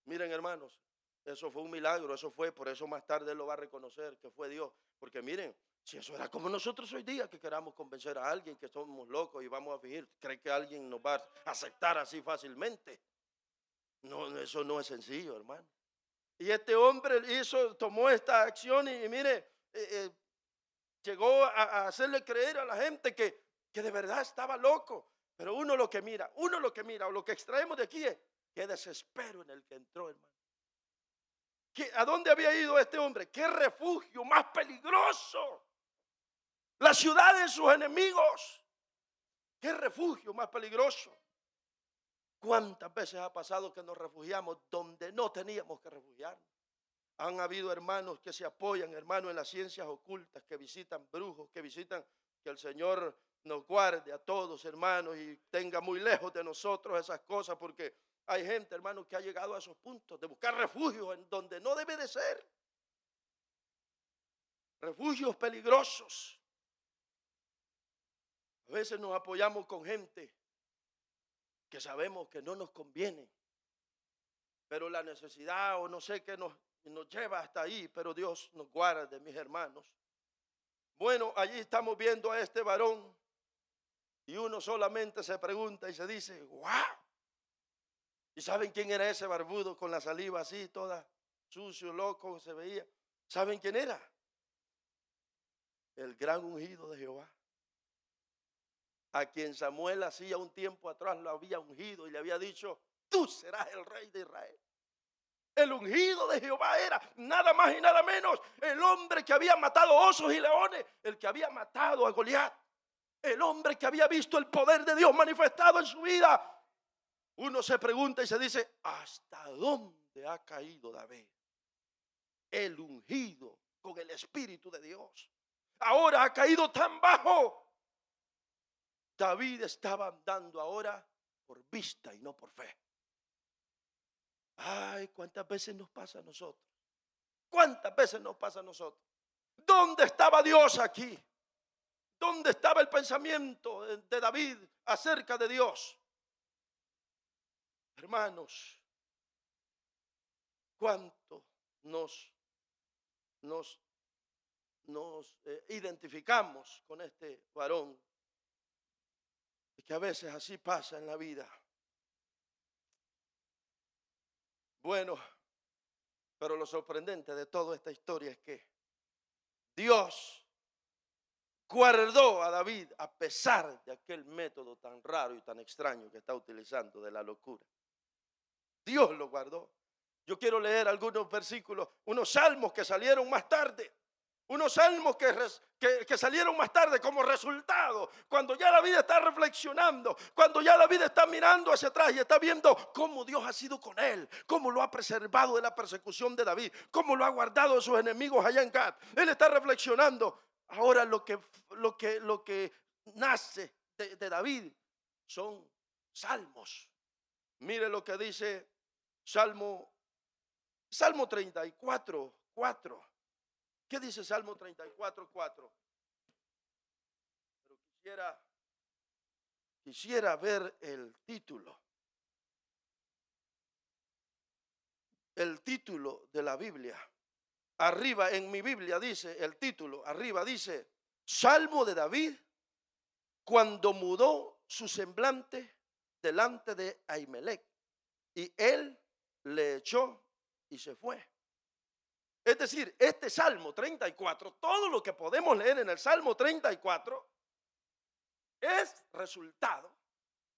Miren, hermanos, eso fue un milagro, eso fue, por eso más tarde él lo va a reconocer que fue Dios. Porque miren, si eso era como nosotros hoy día, que queramos convencer a alguien que somos locos y vamos a fingir, ¿cree que alguien nos va a aceptar así fácilmente? No, eso no es sencillo, hermano. Y este hombre tomó esta acción y mire, llegó a hacerle creer a la gente que de verdad estaba loco. Pero uno lo que mira, o lo que extraemos de aquí es qué desespero en el que entró, hermano. ¿A dónde había ido este hombre? ¿Qué refugio más peligroso? La ciudad de sus enemigos. ¿Qué refugio más peligroso? ¿Cuántas veces ha pasado que nos refugiamos donde no teníamos que refugiarnos? Han habido hermanos que se apoyan, hermanos, en las ciencias ocultas, que visitan brujos, que visitan, que el Señor nos guarde a todos, hermanos, y tenga muy lejos de nosotros esas cosas, porque hay gente, hermanos, que ha llegado a esos puntos de buscar refugios en donde no debe de ser. Refugios peligrosos. A veces nos apoyamos con gente que sabemos que no nos conviene, pero la necesidad o no sé qué nos lleva hasta ahí, pero Dios nos guarde, mis hermanos. Bueno, allí estamos viendo a este varón y uno solamente se pregunta y se dice, ¡wow! ¿Y saben quién era ese barbudo con la saliva así, toda sucio, loco, se veía? ¿Saben quién era? El gran ungido de Jehová, a quien Samuel hacía un tiempo atrás lo había ungido y le había dicho, tú serás el rey de Israel. El ungido de Jehová era nada más y nada menos el hombre que había matado osos y leones, el que había matado a Goliat, el hombre que había visto el poder de Dios manifestado en su vida. Uno se pregunta y se dice, ¿hasta dónde ha caído David? El ungido con el Espíritu de Dios. Ahora ha caído tan bajo. David estaba andando ahora por vista y no por fe. Ay, ¿cuántas veces nos pasa a nosotros? ¿Cuántas veces nos pasa a nosotros? ¿Dónde estaba Dios aquí? ¿Dónde estaba el pensamiento de David acerca de Dios? Hermanos, ¿cuánto nos identificamos con este varón? Y que a veces así pasa en la vida. Bueno, pero lo sorprendente de toda esta historia es que Dios guardó a David a pesar de aquel método tan raro y tan extraño que está utilizando de la locura. Dios lo guardó. Yo quiero leer algunos versículos, unos salmos que salieron más tarde. Unos salmos que salieron más tarde como resultado, cuando ya David está reflexionando, cuando ya David está mirando hacia atrás y está viendo cómo Dios ha sido con él, cómo lo ha preservado de la persecución de David, cómo lo ha guardado de sus enemigos allá en Gad. Él está reflexionando. Ahora lo que nace de David son salmos. Mire lo que dice Salmo 34, 4. ¿Qué dice Salmo 34, 4? Pero quisiera ver el título. El título de la Biblia. Arriba en mi Biblia dice, el título, arriba dice, Salmo de David, cuando mudó su semblante delante de Ahimelech, y él le echó y se fue. Es decir, este Salmo 34, todo lo que podemos leer en el Salmo 34 es resultado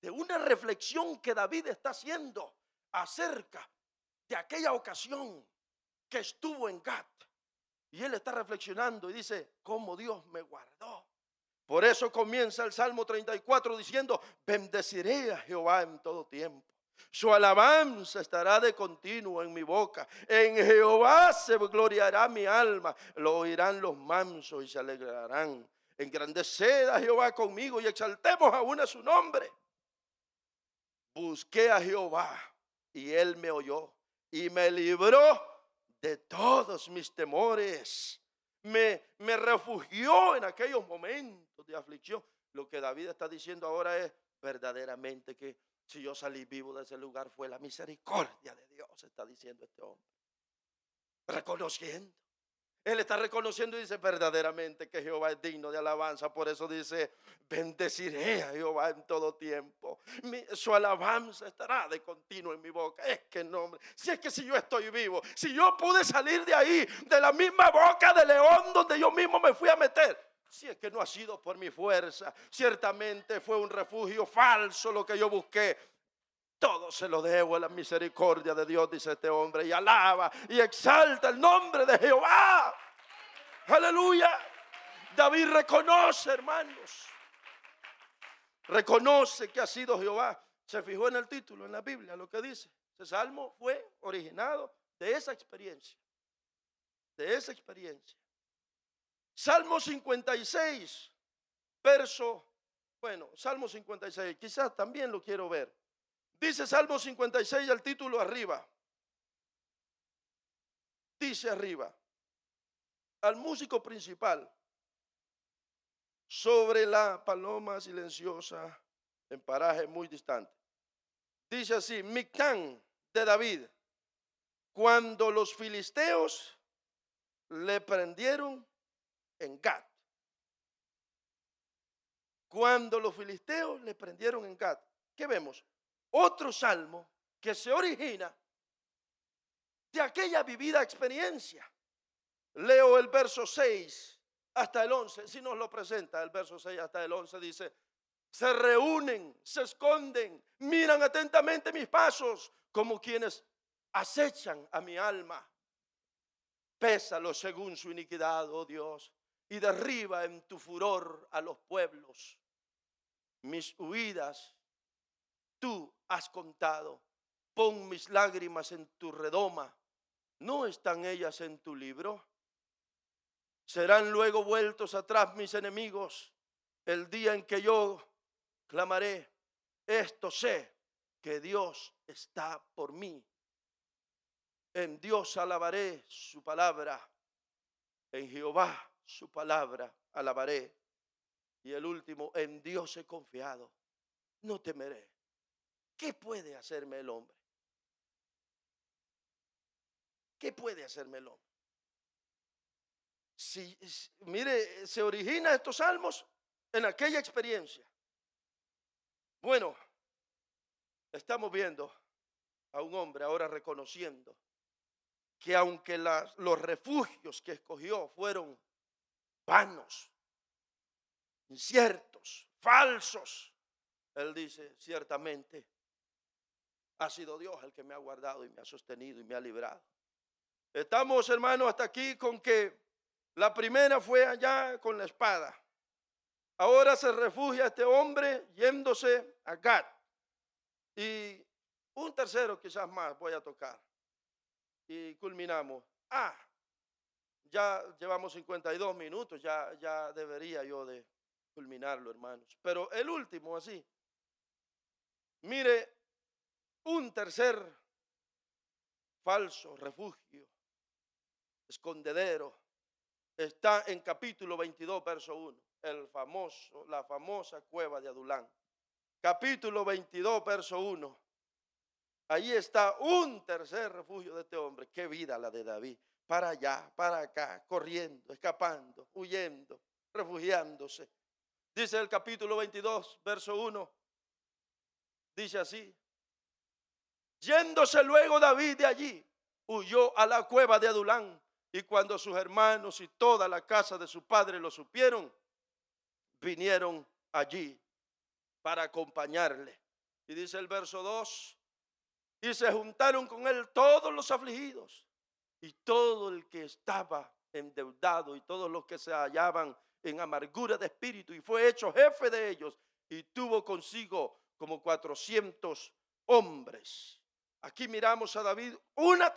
de una reflexión que David está haciendo acerca de aquella ocasión que estuvo en Gad. Y él está reflexionando y dice, cómo Dios me guardó. Por eso comienza el Salmo 34 diciendo, bendeciré a Jehová en todo tiempo. Su alabanza estará de continuo en mi boca. En Jehová se gloriará mi alma. Lo oirán los mansos y se alegrarán. Engrandeced a Jehová conmigo y exaltemos aún a su nombre. Busqué a Jehová y él me oyó y me libró de todos mis temores. Me refugió en aquellos momentos de aflicción. Lo que David está diciendo ahora es verdaderamente que si yo salí vivo de ese lugar fue la misericordia de Dios, está diciendo este hombre. Reconociendo. Él está reconociendo y dice verdaderamente que Jehová es digno de alabanza. Por eso dice, bendeciré a Jehová en todo tiempo. Su alabanza estará de continuo en mi boca. Es que no, si es que si yo estoy vivo, si yo pude salir de ahí, de la misma boca de león donde yo mismo me fui a meter. Si es que no ha sido por mi fuerza, ciertamente fue un refugio falso lo que yo busqué. Todo se lo debo a la misericordia de Dios, dice este hombre, y alaba y exalta el nombre de Jehová. Aleluya. David reconoce, hermanos, Reconoce que ha sido Jehová. Se fijó en el título, en la Biblia, lo que dice. Ese salmo fue originado de esa experiencia. De esa experiencia. Salmo 56, Salmo 56, quizás también lo quiero ver. Dice Salmo 56, el título arriba. Dice arriba, al músico principal, sobre la paloma silenciosa en paraje muy distante. Dice así, Mictán de David, cuando los filisteos le prendieron en Gat. Cuando los filisteos le prendieron en Gat. ¿Qué vemos? Otro salmo que se origina de aquella vivida experiencia. Leo el verso 6 hasta el 11, si nos lo presenta el verso 6 hasta el 11, dice, se reúnen, se esconden, miran atentamente mis pasos, como quienes acechan a mi alma. Pésalo según su iniquidad, oh Dios, y derriba en tu furor a los pueblos. Mis huidas tú has contado, pon mis lágrimas en tu redoma. ¿No están ellas en tu libro? Serán luego vueltos atrás mis enemigos el día en que yo clamaré. Esto sé, que Dios está por mí. En Dios alabaré su palabra. En Jehová su palabra alabaré. Y el último, en Dios he confiado. No temeré. ¿Qué puede hacerme el hombre? ¿Qué puede hacerme el hombre? Mire, se origina estos salmos en aquella experiencia. Bueno, estamos viendo a un hombre ahora reconociendo que aunque los refugios que escogió fueron vanos, inciertos, falsos, él dice, ciertamente ha sido Dios el que me ha guardado y me ha sostenido y me ha librado. Estamos, hermanos, hasta aquí con que la primera fue allá con la espada. Ahora se refugia este hombre yéndose a Gat. Y un tercero quizás más voy a tocar. Y culminamos. Ya llevamos 52 minutos, ya debería yo de culminarlo, hermanos. Pero el último así. Mire, un tercer falso refugio, escondedero, está en capítulo 22, verso 1. La famosa cueva de Adulán. Capítulo 22, verso 1. Ahí está un tercer refugio de este hombre. Qué vida la de David. Para allá, para acá, corriendo, escapando, huyendo, refugiándose. Dice el capítulo 22, verso 1. Dice así. Yéndose luego David de allí, huyó a la cueva de Adulán. Y cuando sus hermanos y toda la casa de su padre lo supieron, vinieron allí para acompañarle. Y dice el verso 2, y se juntaron con él todos los afligidos y todo el que estaba endeudado y todos los que se hallaban en amargura de espíritu, y fue hecho jefe de ellos y tuvo consigo como 400 hombres. Aquí miramos a David en una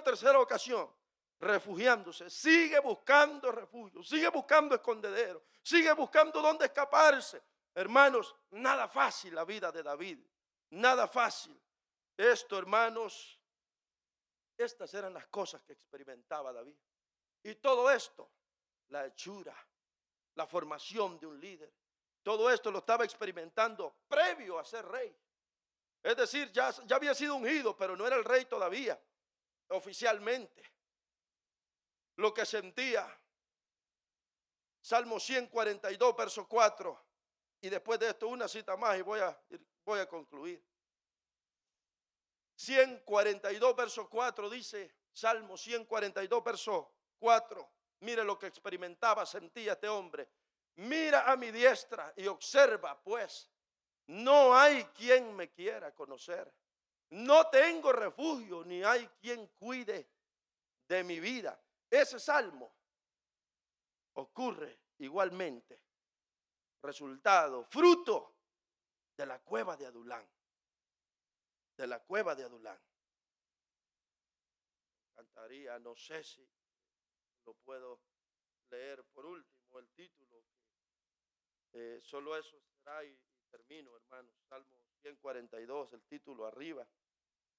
tercera ocasión, refugiándose, sigue buscando refugio, sigue buscando escondedero, sigue buscando dónde escaparse. Hermanos, nada fácil la vida de David, nada fácil. Esto, hermanos, estas eran las cosas que experimentaba David. Y todo esto, la hechura, la formación de un líder, todo esto lo estaba experimentando previo a ser rey. Es decir, ya había sido ungido, pero no era el rey todavía, oficialmente. Lo que sentía, Salmo 142, verso 4, y después de esto una cita más y voy a concluir. 142, verso 4 dice, Salmo 142, verso 4, mire lo que experimentaba, sentía este hombre. Mira a mi diestra y observa, pues, no hay quien me quiera conocer. No tengo refugio, ni hay quien cuide de mi vida. Ese salmo ocurre igualmente resultado, fruto de la cueva de Adulán. De la cueva de Adulán. Cantaría, no sé si lo puedo leer por último, el título. Solo eso será y termino, hermanos. Salmo 142, el título arriba.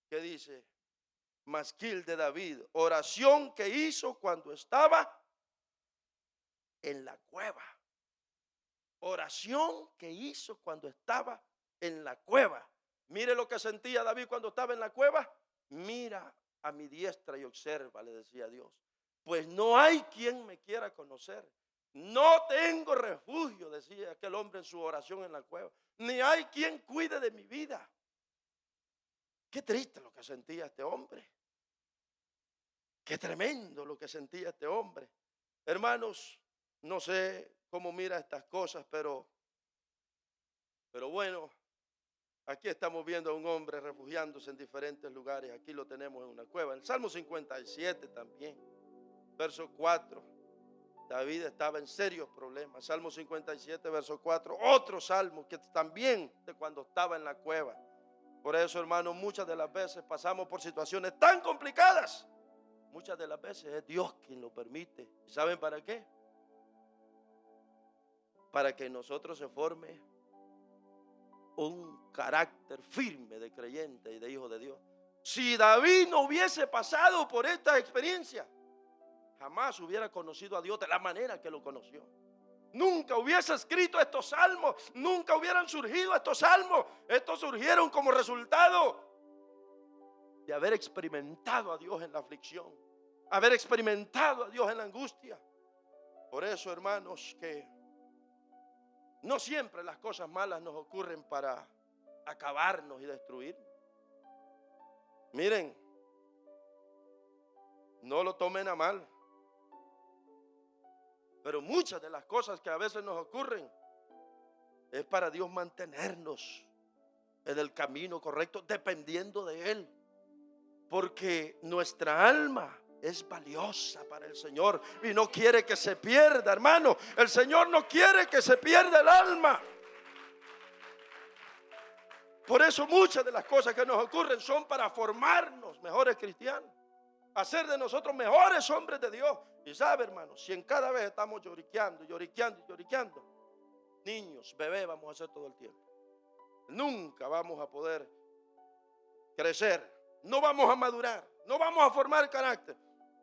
¿Qué dice? Masquil de David, oración que hizo cuando estaba en la cueva. Oración que hizo cuando estaba en la cueva. Mire lo que sentía David cuando estaba en la cueva. Mira a mi diestra y observa, le decía Dios. Pues no hay quien me quiera conocer. No tengo refugio, decía aquel hombre en su oración en la cueva. Ni hay quien cuide de mi vida. Qué triste lo que sentía este hombre. Qué tremendo lo que sentía este hombre. Hermanos, no sé cómo mira estas cosas, pero bueno, aquí estamos viendo a un hombre refugiándose en diferentes lugares. Aquí lo tenemos en una cueva. En el Salmo 57 también, verso 4, David estaba en serios problemas. Salmo 57, verso 4, otro salmo que también de cuando estaba en la cueva. Por eso, hermanos, muchas de las veces pasamos por situaciones tan complicadas. Muchas de las veces es Dios quien lo permite. ¿Y saben para qué? Para que en nosotros se forme un carácter firme de creyente y de hijo de Dios. Si David no hubiese pasado por esta experiencia, jamás hubiera conocido a Dios de la manera que lo conoció. Nunca hubiese escrito estos salmos, nunca hubieran surgido estos salmos. Estos surgieron como resultado de haber experimentado a Dios en la aflicción, haber experimentado a Dios en la angustia. Por eso, hermanos, que no siempre las cosas malas nos ocurren para acabarnos y destruirnos. Miren, no lo tomen a mal, pero muchas de las cosas que a veces nos ocurren es para Dios mantenernos en el camino correcto, dependiendo de Él. Porque nuestra alma es valiosa para el Señor y no quiere que se pierda, hermano. El Señor no quiere que se pierda el alma. Por eso muchas de las cosas que nos ocurren son para formarnos mejores cristianos, hacer de nosotros mejores hombres de Dios. Y sabe, hermano, si en cada vez estamos lloriqueando, niños, bebés vamos a hacer todo el tiempo. Nunca vamos a poder crecer. No vamos a madurar, no vamos a formar carácter.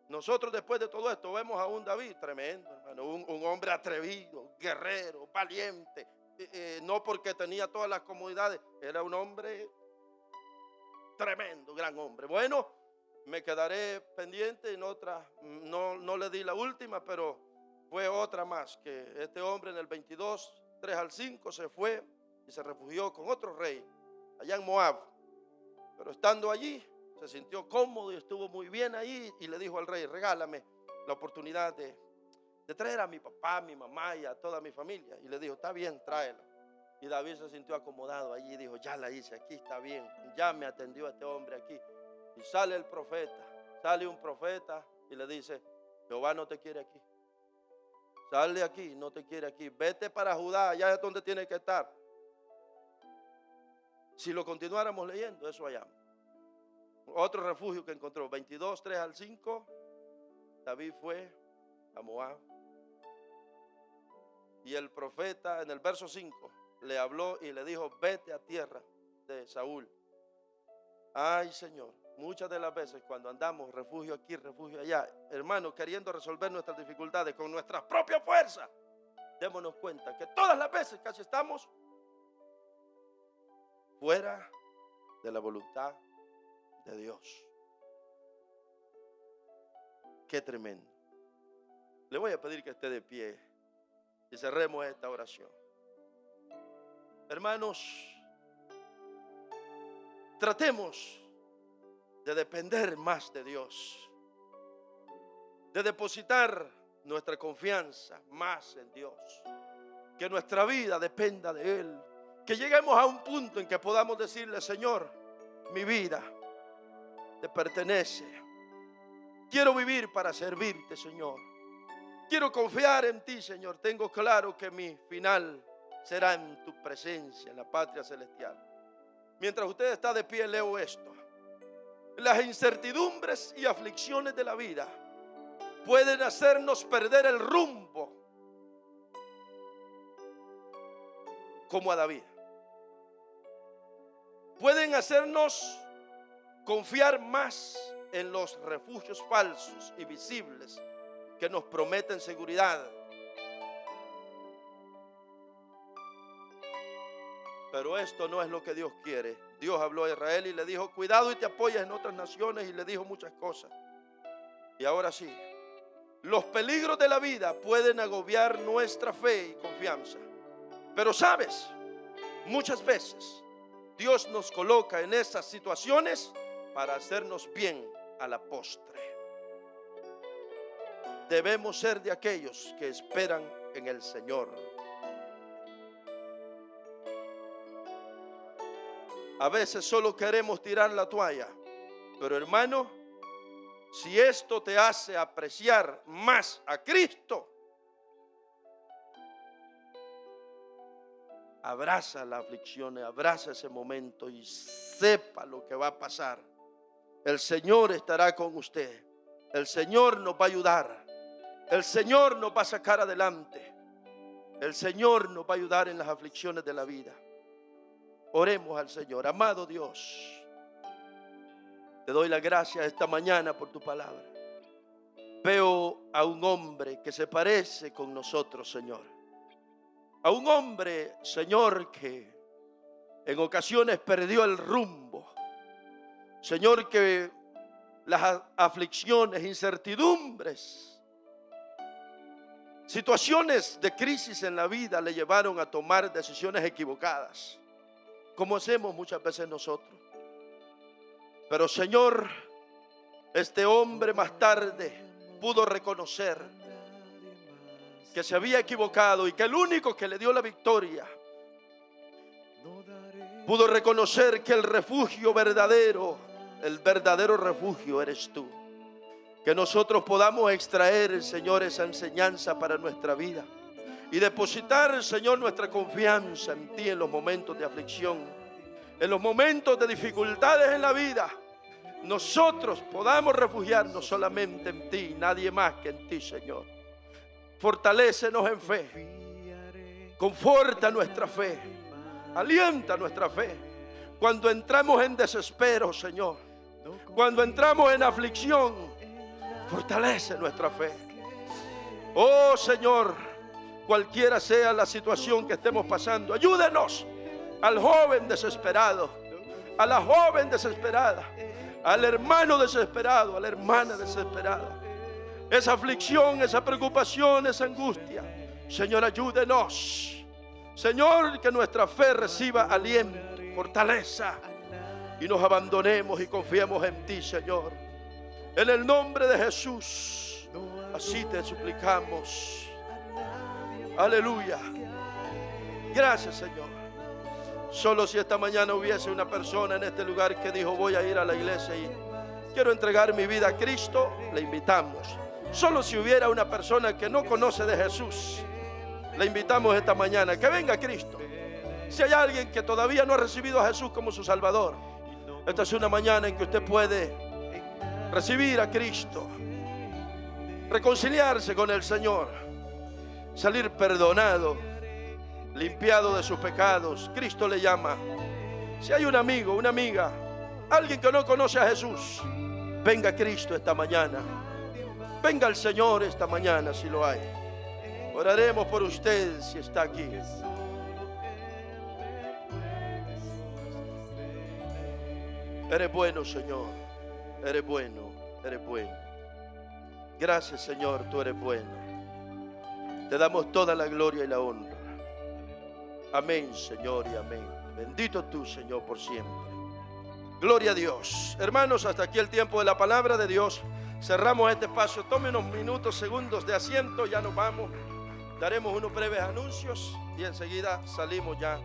Nosotros después de todo esto vemos a un David tremendo, hermano, un hombre atrevido, guerrero, valiente. No porque tenía todas las comodidades, era un hombre tremendo, gran hombre. Bueno, me quedaré pendiente en otra, no le di la última, pero fue otra más, que este hombre en el 22, 3 al 5 se fue y se refugió con otro rey allá en Moab. Pero estando allí, se sintió cómodo y estuvo muy bien ahí y le dijo al rey, regálame la oportunidad de traer a mi papá, a mi mamá y a toda mi familia. Y le dijo, está bien, tráela. Y David se sintió acomodado allí y dijo, ya la hice, aquí está bien, ya me atendió este hombre aquí. Y sale el profeta, sale un profeta y le dice, Jehová no te quiere aquí. Sal de aquí, no te quiere aquí. Vete para Judá, allá es donde tiene que estar. Si lo continuáramos leyendo, eso hallamos. Otro refugio que encontró, 22, 3 al 5, David fue a Moab. Y el profeta en el verso 5 le habló y le dijo, vete a tierra de Saúl. Ay, Señor, muchas de las veces cuando andamos refugio aquí, refugio allá, hermanos, queriendo resolver nuestras dificultades con nuestras propias fuerzas, démonos cuenta que todas las veces casi estamos fuera de la voluntad de Dios. Qué tremendo. Le voy a pedir que esté de pie y cerremos esta oración. Hermanos, tratemos de depender más de Dios, de depositar nuestra confianza más en Dios, que nuestra vida dependa de Él, que lleguemos a un punto en que podamos decirle, Señor, mi vida te pertenece, quiero vivir para servirte, Señor, quiero confiar en ti, Señor, tengo claro que mi final será en tu presencia, en la patria celestial. Mientras usted está de pie, leo esto. Las incertidumbres y aflicciones de la vida pueden hacernos perder el rumbo, como a David. Pueden hacernos confiar más en los refugios falsos y visibles que nos prometen seguridad. Pero esto no es lo que Dios quiere. Dios habló a Israel y le dijo: cuidado y te apoyas en otras naciones, y le dijo muchas cosas. Y ahora sí, los peligros de la vida pueden agobiar nuestra fe y confianza. Pero sabes, muchas veces Dios nos coloca en esas situaciones para hacernos bien a la postre. Debemos ser de aquellos que esperan en el Señor. A veces solo queremos tirar la toalla, pero hermano, si esto te hace apreciar más a Cristo, abraza la aflicción, abraza ese momento y sepa lo que va a pasar. El Señor estará con usted. El Señor nos va a ayudar. El Señor nos va a sacar adelante. El Señor nos va a ayudar en las aflicciones de la vida. Oremos al Señor. Amado Dios, te doy las gracias esta mañana por tu palabra. Veo a un hombre que se parece con nosotros, Señor. A un hombre, Señor, que en ocasiones perdió el rumbo. Señor, que las aflicciones, incertidumbres, situaciones de crisis en la vida le llevaron a tomar decisiones equivocadas, como hacemos muchas veces nosotros. Pero Señor, este hombre más tarde pudo reconocer que se había equivocado y que el único que le dio la victoria, pudo reconocer que el refugio verdadero, el verdadero refugio eres tú. Que nosotros podamos extraer, Señor, esa enseñanza para nuestra vida y depositar, Señor, nuestra confianza en ti en los momentos de aflicción, en los momentos de dificultades en la vida. Nosotros podamos refugiarnos solamente en ti, nadie más que en ti, Señor. Fortalécenos en fe, conforta nuestra fe, alienta nuestra fe. Cuando entramos en desespero, Señor, cuando entramos en aflicción, fortalece nuestra fe. Oh Señor, cualquiera sea la situación que estemos pasando, ayúdenos al joven desesperado, a la joven desesperada, al hermano desesperado, a la hermana desesperada. Esa aflicción, esa preocupación, esa angustia, Señor, ayúdenos. Señor, que nuestra fe reciba aliento, fortaleza, y nos abandonemos y confiemos en ti, Señor. En el nombre de Jesús, así te suplicamos. Aleluya. Gracias, Señor. Solo si esta mañana hubiese una persona en este lugar que dijo: voy a ir a la iglesia y quiero entregar mi vida a Cristo, le invitamos. Solo si hubiera una persona que no conoce de Jesús, le invitamos esta mañana que venga a Cristo. Si hay alguien que todavía no ha recibido a Jesús como su Salvador, esta es una mañana en que usted puede recibir a Cristo, reconciliarse con el Señor, salir perdonado, limpiado de sus pecados. Cristo le llama. Si hay un amigo, una amiga, alguien que no conoce a Jesús, venga a Cristo esta mañana. Venga al Señor esta mañana si lo hay. Oraremos por usted si está aquí. Eres bueno, Señor. Eres bueno, eres bueno. Gracias, Señor, tú eres bueno. Te damos toda la gloria y la honra. Amén, Señor, y amén. Bendito tú, Señor, por siempre. Gloria a Dios. Hermanos, hasta aquí el tiempo de la palabra de Dios. Cerramos este espacio. Tome unos minutos, segundos de asiento. Ya nos vamos. Daremos unos breves anuncios y enseguida salimos ya